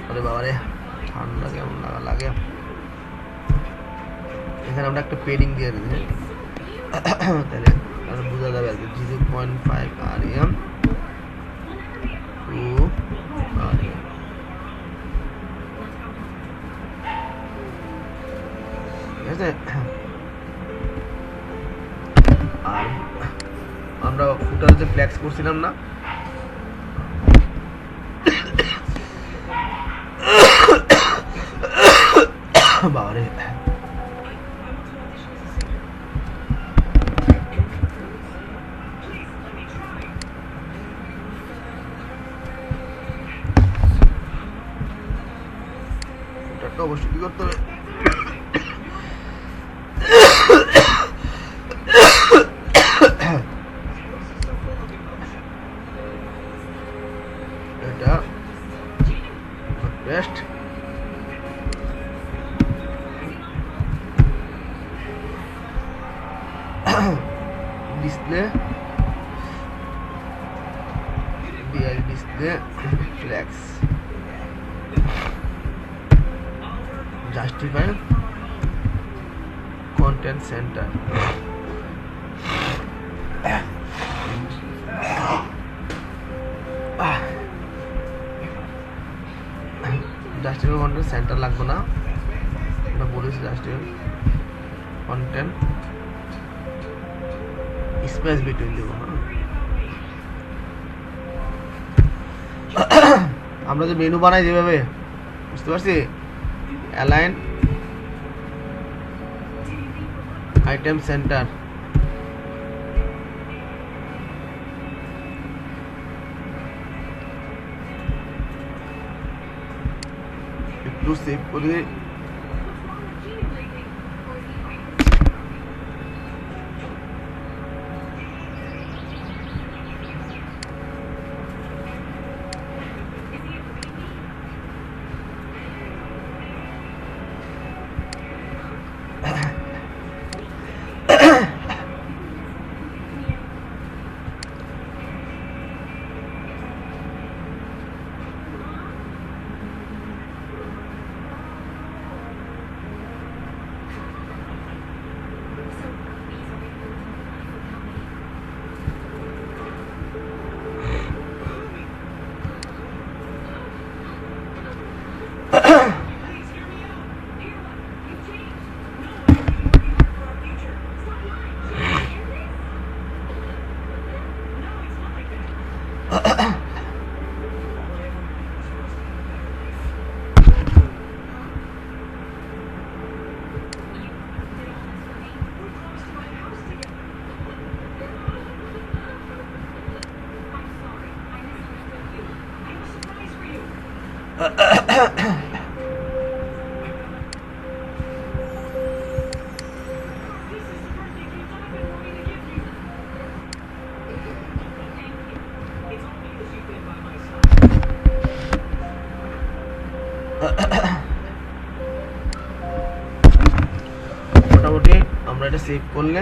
আরে বাবারে ঠান্ডা কেমন লাগে। এখানে আমরা একটা পেডিং দিয়ে দিই, তাহলে বোঝা যাবে আর কি। 0.5 rem to rem। ঠিক আছে, আর আমরা ফুটার যে ফ্ল্যাক্স করছিলাম না, বাবারে ফুটারটা অবশ্যই কি করতে হবে, এটা বেস্ট। ডিসপ্লে ডিআই display flex justify content center. Justify content center লাগবে না, এটা বলেছি। জাস্টিফাই কন্টেন্ট স্পেস বিটুইন দেবো। আমরা যে মেনু বানাই যেভাবে, বুঝতে পারছি, অ্যালাইন আইটেম সেন্টার, একটু সেভ করে মোটামুটি আমরা এটা সেভ করলে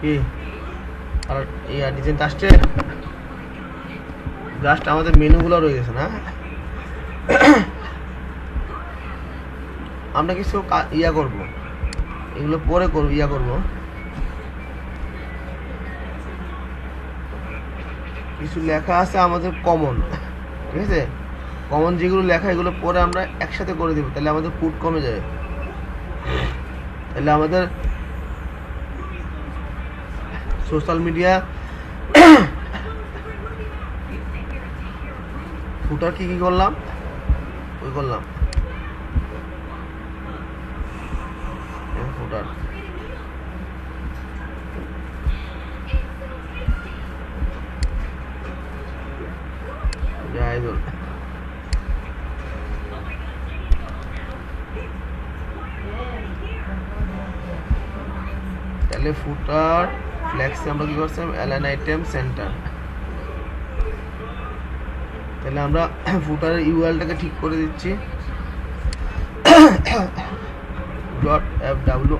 কি আর এই ডিজাইনটা আসছে, জাস্ট আমাদের মেনুগুলো রয়ে গেছে না। আমরা কিছু ইয়া করব, এগুলো পরে করব, ইয়া করব, কিছু লেখা আছে আমাদের কমন, ঠিক আছে, কমন যেগুলো লেখা এগুলো পরে আমরা একসাথে করে দেবো, তাহলে আমাদের ফুট কমে যায়, তাহলে আমাদের সোশ্যাল মিডিয়া ফুটার কি কি করলাম, ওই করলাম ফুটার, জাহিদুল, তাহলে ফুটার ফ্লেক্সে আমরা কি করছিলাম, অ্যালাইন আইটেম সেন্টার, তাহলে আমরা ফুটারের ইউআরএলটাকে ঠিক করে দিচ্ছি, ডট এফ ডাব্লিউ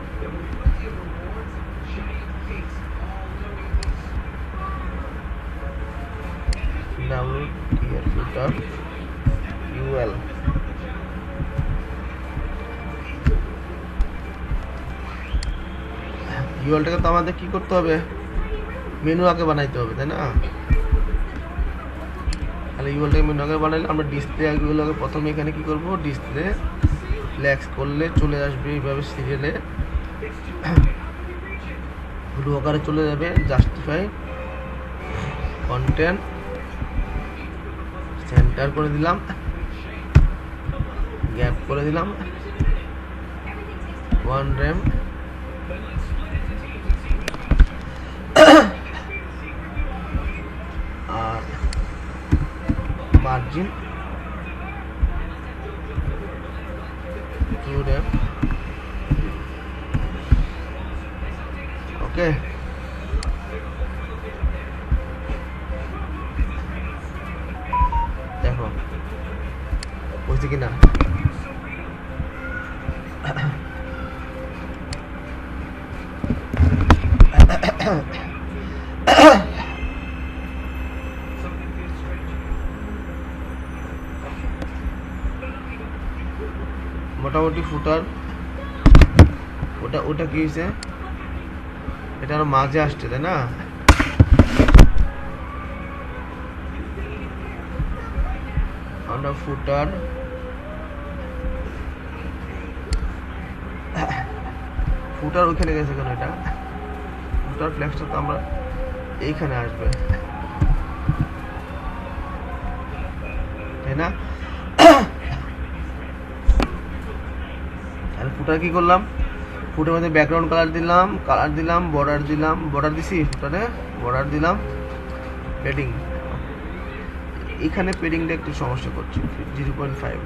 ফুটার ইউএল, ইউএলটাকে তো আমাদের কি করতে হবে, মেনু আগে বানাইতে হবে, তাই না। তাহলে ইউএলটাকে মেনু আগে বানাইলে আমরা ডিসপ্লে এগুলোকে প্রথমে এখানে কি করব, ডিসপ্লে ফ্ল্যাক্স করলে চলে আসবে এইভাবে সিরিয়ালে, রো আকারে চলে যাবে, জাস্টিফাই কন্টেন্ট সেন্টার করে দিলাম, গ্যাপ করে দিলাম, 1 RAM, আর মার্জিন 2 RAM, ওকে। দেখো বুঝছি কিনা, মোটামুটি ফুটার ওটা কি হয়েছে, এটা আরো মাঝে আসছে, তাই না। আমরা ফুটার ওইখানে গেছে কেন, এটা ফুটার ফ্ল্যাক্সটা তো আমরা এইখানে আসবে, তাই না। আর ফুটার কি করলাম, ফুটের মধ্যে ব্যাকগ্রাউন্ড কালার দিলাম, বর্ডার দিছি, ফুটারে বর্ডার দিলাম, পেডিং, এখানে পেডিংটা একটু সমস্যা করছে, 0.5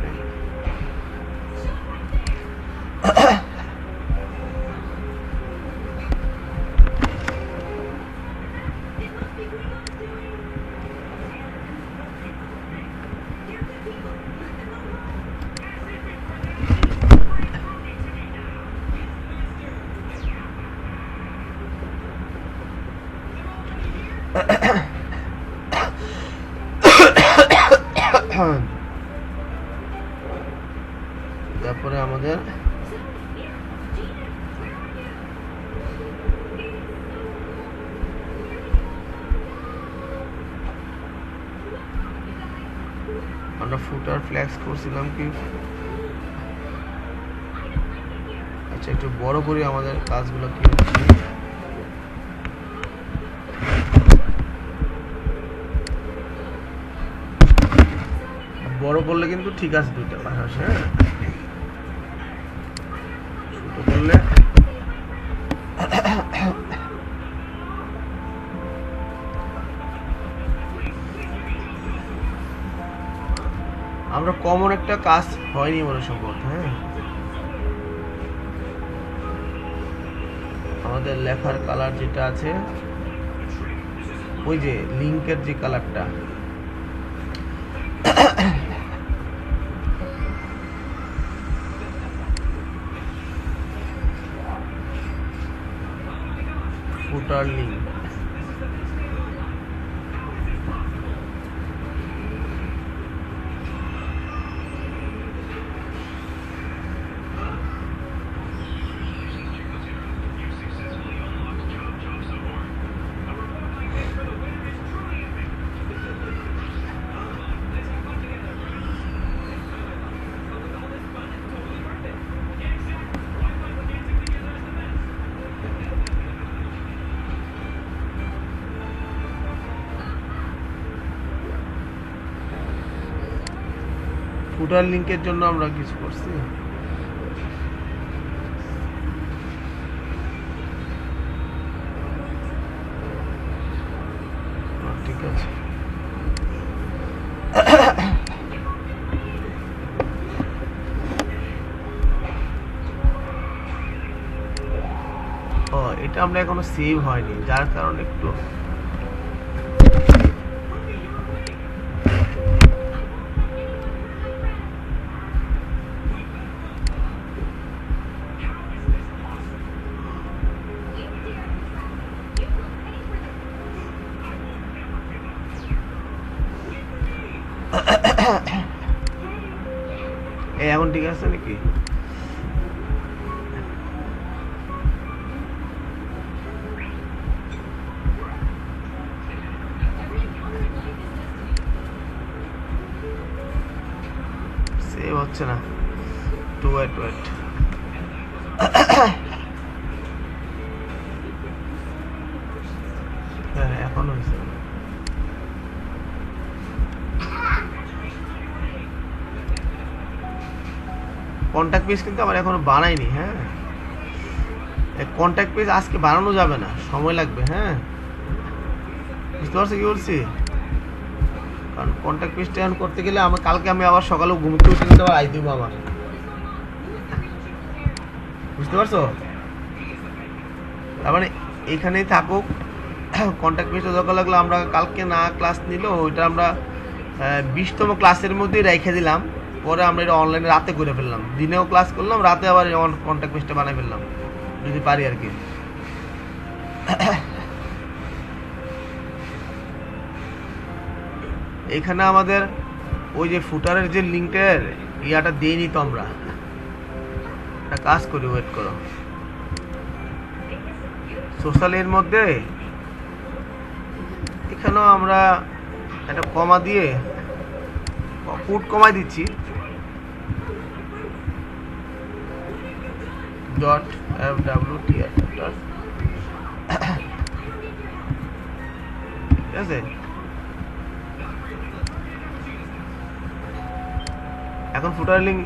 তারপরে আমাদের আমরা ফুটার ফ্ল্যাক্স করছিলাম কি, আচ্ছা একটু বড় করে আমাদের কাজগুলো কি হচ্ছে, বড় করলে কিন্তু ঠিক আছে, দুইটা পাশাপাশি, হ্যাঁ ছোট করলে আমরা কমন একটা কাজ হয়নি মনে সম্ভবত, হ্যাঁ আমাদের লেখার কালার যেটা আছে, ওই যে লিংকের যে কালারটা, ফুটার লিঙ্ক। ফুটার লিংকের জন্য আমরা কিছু করছি। ঠিক আছে, ও এটা আমরা এখনো সেভ হয়নি, যার কারণে একটু এখন ঠিক আছে নাকি? সেভ হচ্ছে না, টু ওয়েট হ্যাঁ এখন হয়েছে। কন্ট্যাক্ট পেজ কিন্তু আমার এখনো বানাইনি। হ্যাঁ, কন্ট্যাক্ট পেজ আজকে বানানো যাবে না, সময় লাগবে। হ্যাঁ, বুঝতে পারছো কি বলছি? কারণ কন্ট্যাক্ট পেজটা এখন করতে গেলে আমার কালকে আমি আবার সকালে ঘুমতে উঠে কিন্তু আবার আই দিব আমার, বুঝতে পারছো? তার মানে এখানেই থাকুক। কন্ট্যাক্ট পেজটা দরকার লাগলো আমরা কালকে না ক্লাস নিল ওইটা আমরা 20তম ক্লাসের মধ্যেই রেখে দিলাম। পরে আমরা এটা অনলাইনে রাতে করে ফেললাম, দিনেও ক্লাস করলাম, রাতে আবার কন্ট্যাক্ট পেজটা বানাই ফেললাম যদি পারি আর কি। এখানে আমাদের ওই যে ফুটারের যে লিঙ্কের ইয়াটা দিইনি তো আমরা, একটা কাজ করি, ওয়েট করো। সোশ্যাল এর মধ্যে এখানেও আমরা একটা কমা দিয়ে ফুট কমাই দিচ্ছি, ডট FWTR, ঠিক আছে? এখন ফুটার লিঙ্ক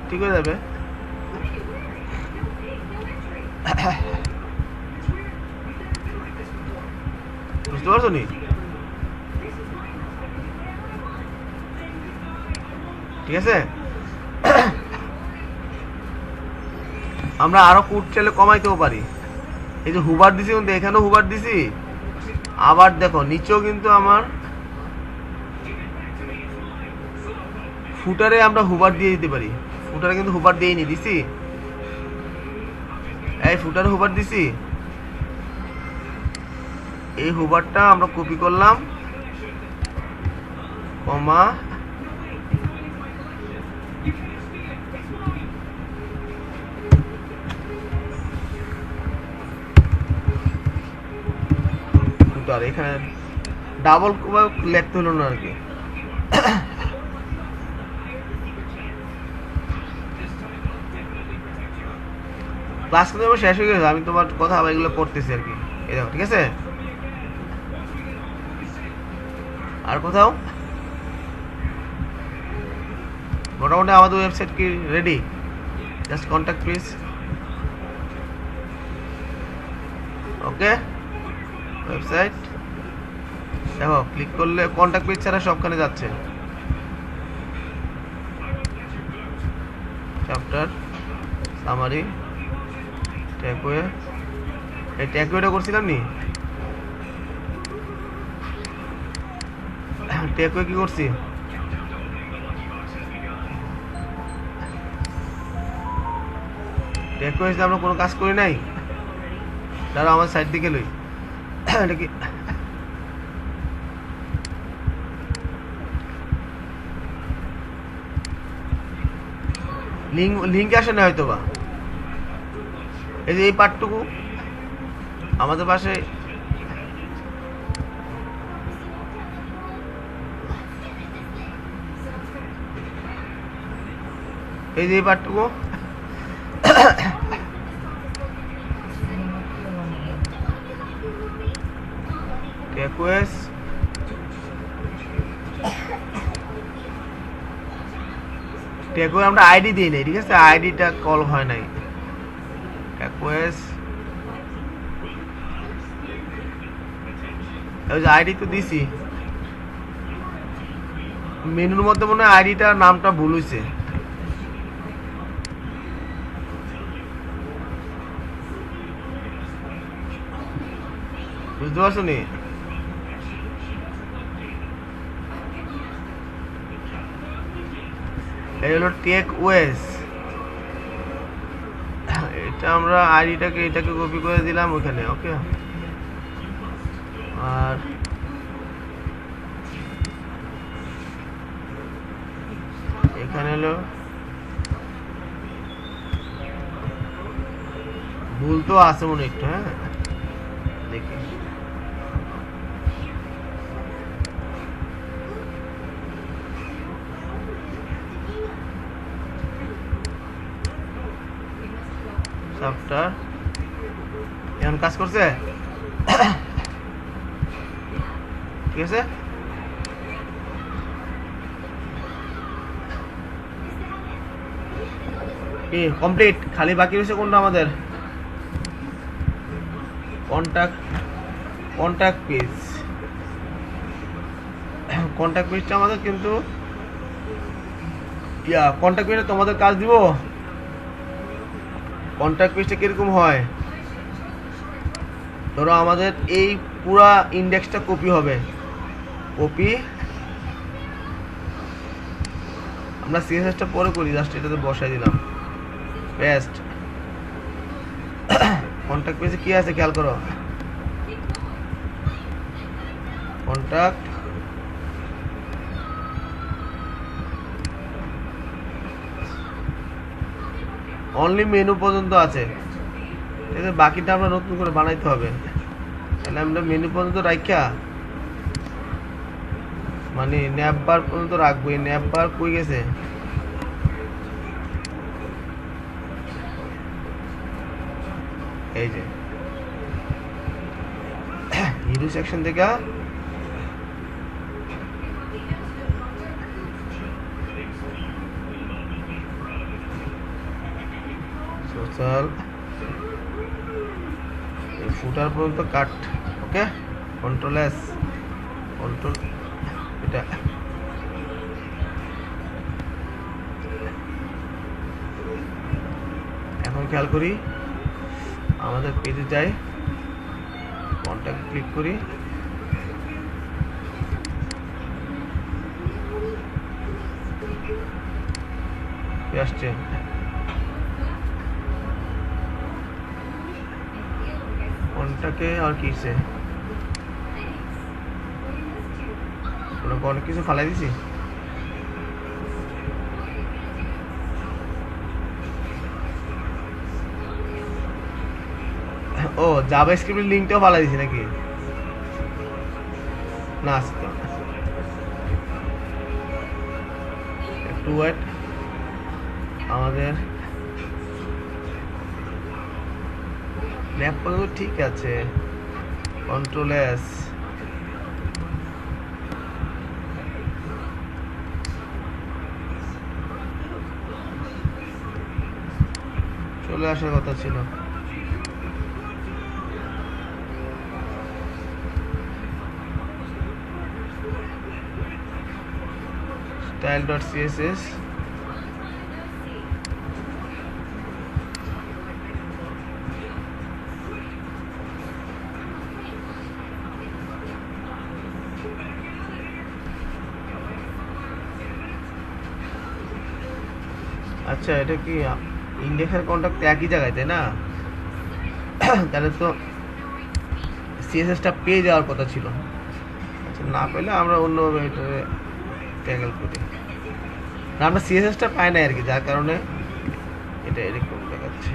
ঠিক হয়ে যাবে। বুঝতে পারছো নি? ঠিক আছে, আমরা আরো কোড চাইলে কমাইতেও পারি। এই যে হুবার দিছি কিন্তু এখানেও হুবার দিছি, আবার দেখো নিচেও কিন্তু আমার ফুটারে আমরা হুবার দিয়ে দিতে পারি। ফুটারে কিন্তু হুবার দিয়েই নি দিছি, এই ফুটারে হুবার দিছি, এই হুবারটা আমরা কপি করলাম, কমা ফুটার, এখানে ডাবল লিখতে হলো না আর কি। ক্লাস কিন্তু আমার শেষ হয়ে গেছে, আমি তোমার কথা আবার এগুলো করতেছি আর কি। এই দেখো, ঠিক আছে? আর কোথাও মোটামুটি আমাদের ওয়েবসাইট কি ready? Just contact please. Okay, website দেখো, ক্লিক করলে কন্ট্যাক্ট পেজ ছাড়া সবখানে যাচ্ছে। চ্যাপ্টার সামারি ট্যাগওয়ে, এই ট্যাগওয়েটা করছিলাম নি? ট্যাগওয়ে কি করছি? ট্যাগওয়ে আমরা কোনো কাজ করি নাই, তারা আমার সাইড দিকে লই। এটা কি লিঙ্ক আসে না হয়তো বা। এই যে এই পার্টটুকু আমাদের পাশে এই যে এই পার্টটুকু টেকওয়ে আমরা আইডি দিই নাই, ঠিক আছে, আইডিটা কল হয় নাই। আইডি তো দিছি, মেনুর মধ্যে মনে হয় আইডিটার নামটা ভুল হয়েছে। বুঝতে পারছো নি? এই হলো টেকওয়েস। এটা আমরা আইডিটাকে এটাকে কপি করে দিলাম ওখানে, ওকে। আর এখানে হলো ভুল তো আছে মনে একটু, হ্যাঁ দেখি। সফটওয়্যার এখন কাজ করছে, ঠিক আছে। কমপ্লিট, খালি বাকি রয়েছে কোনটা আমাদের? Contact page. কন্টাক্ট পেজটা আমাদের কিন্তু কন্টাক্ট পেজে তোমাদের কাজ দিব। কন্টাক্ট পেজটা কিরকম হয়, ধরো আমাদের এই পুরা ইন্ডেক্সটা কপি হবে, কপি আমরা সিএসএসটা পরে করি, জাস্ট এটাতে বসাই দিলাম, পেস্ট। কন্টাক্ট পেজে কি আছে খেয়াল করো, কন্টাক্ট অনলি মেনু পর্যন্ত আছে, বাকিটা আমরা নতুন করে বানাইতে হবে। তাহলে আমরা মেনু পর্যন্ত রাখা, মানে ন্যাপ বার পর্যন্ত রাখবো। এই ন্যাপ বার কই গেছে? এই যে হিরো সেকশন থেকে সোশ্যাল ফুটার পর্যন্ত কাট, ওকে। কন্ট্রোল এস, কন্ট্রোল এটা এখন খেয়াল করি, আমাদের পেজে যাই, কন্টাক্ট ক্লিক করি, আসছে কোনটাকে আর কিসে অনেক কিছু ফালাই দিছি। ও জাভাস্ক্রিপ্টের লিংকটাও ফালাই দিছি নাকি? না আছে তো, একটু ওয়েট। আমাদের ল্যাপ পর্যন্ত ঠিক আছে, কন্ট্রোল এস, চলে আসার কথা ছিল। style.css আচ্ছা, এটা কি ইন্ডেক্সের কন্টাক্ট একই জায়গায়, তাই না? তাহলে তো সিএসএসটা পেয়ে যাওয়ার কথা ছিল। আচ্ছা, না পেলে আমরা অন্যভাবে এটা ট্যাকেল করি। না, আমরা সিএসএসটা পাই না আর কি, যার কারণে এটা এরকম দেখাচ্ছে।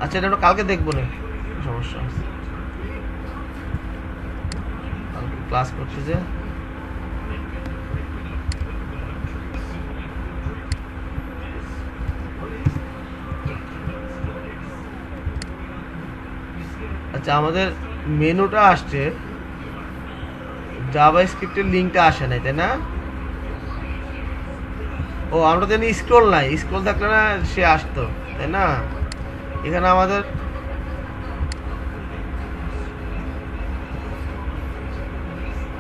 আচ্ছা, এটা আমরা কালকে দেখবো না, সমস্যা আছে। কালকে ক্লাস করছে যে, আচ্ছা আমাদের মেনুটা আসছে, জাভা স্ক্রিপ্টের লিঙ্কটা আসে নাই, তাই না? ও, আমরা জানি স্ক্রল নাই, স্ক্রল থাকলে না সে আসতো, তাই না? এখানে আমাদের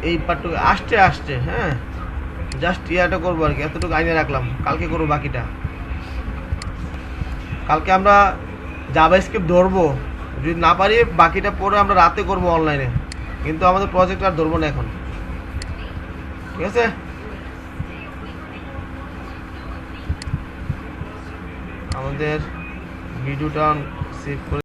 এই পার্টটুকু আসছে। হ্যাঁ, জাস্ট ইয়াটা করবো আর কি, এতটুকু আইনে রাখলাম, কালকে করবো বাকিটা। কালকে আমরা জাভা স্ক্রিপ্ট ধরবো, যদি না পারি বাকিটা পরে আমরা রাতে করবো অনলাইনে, কিন্তু আমাদের প্রজেক্ট আর ধরবো না এখন, ঠিক আছে? আমাদের ভিডিওটা সেভ করে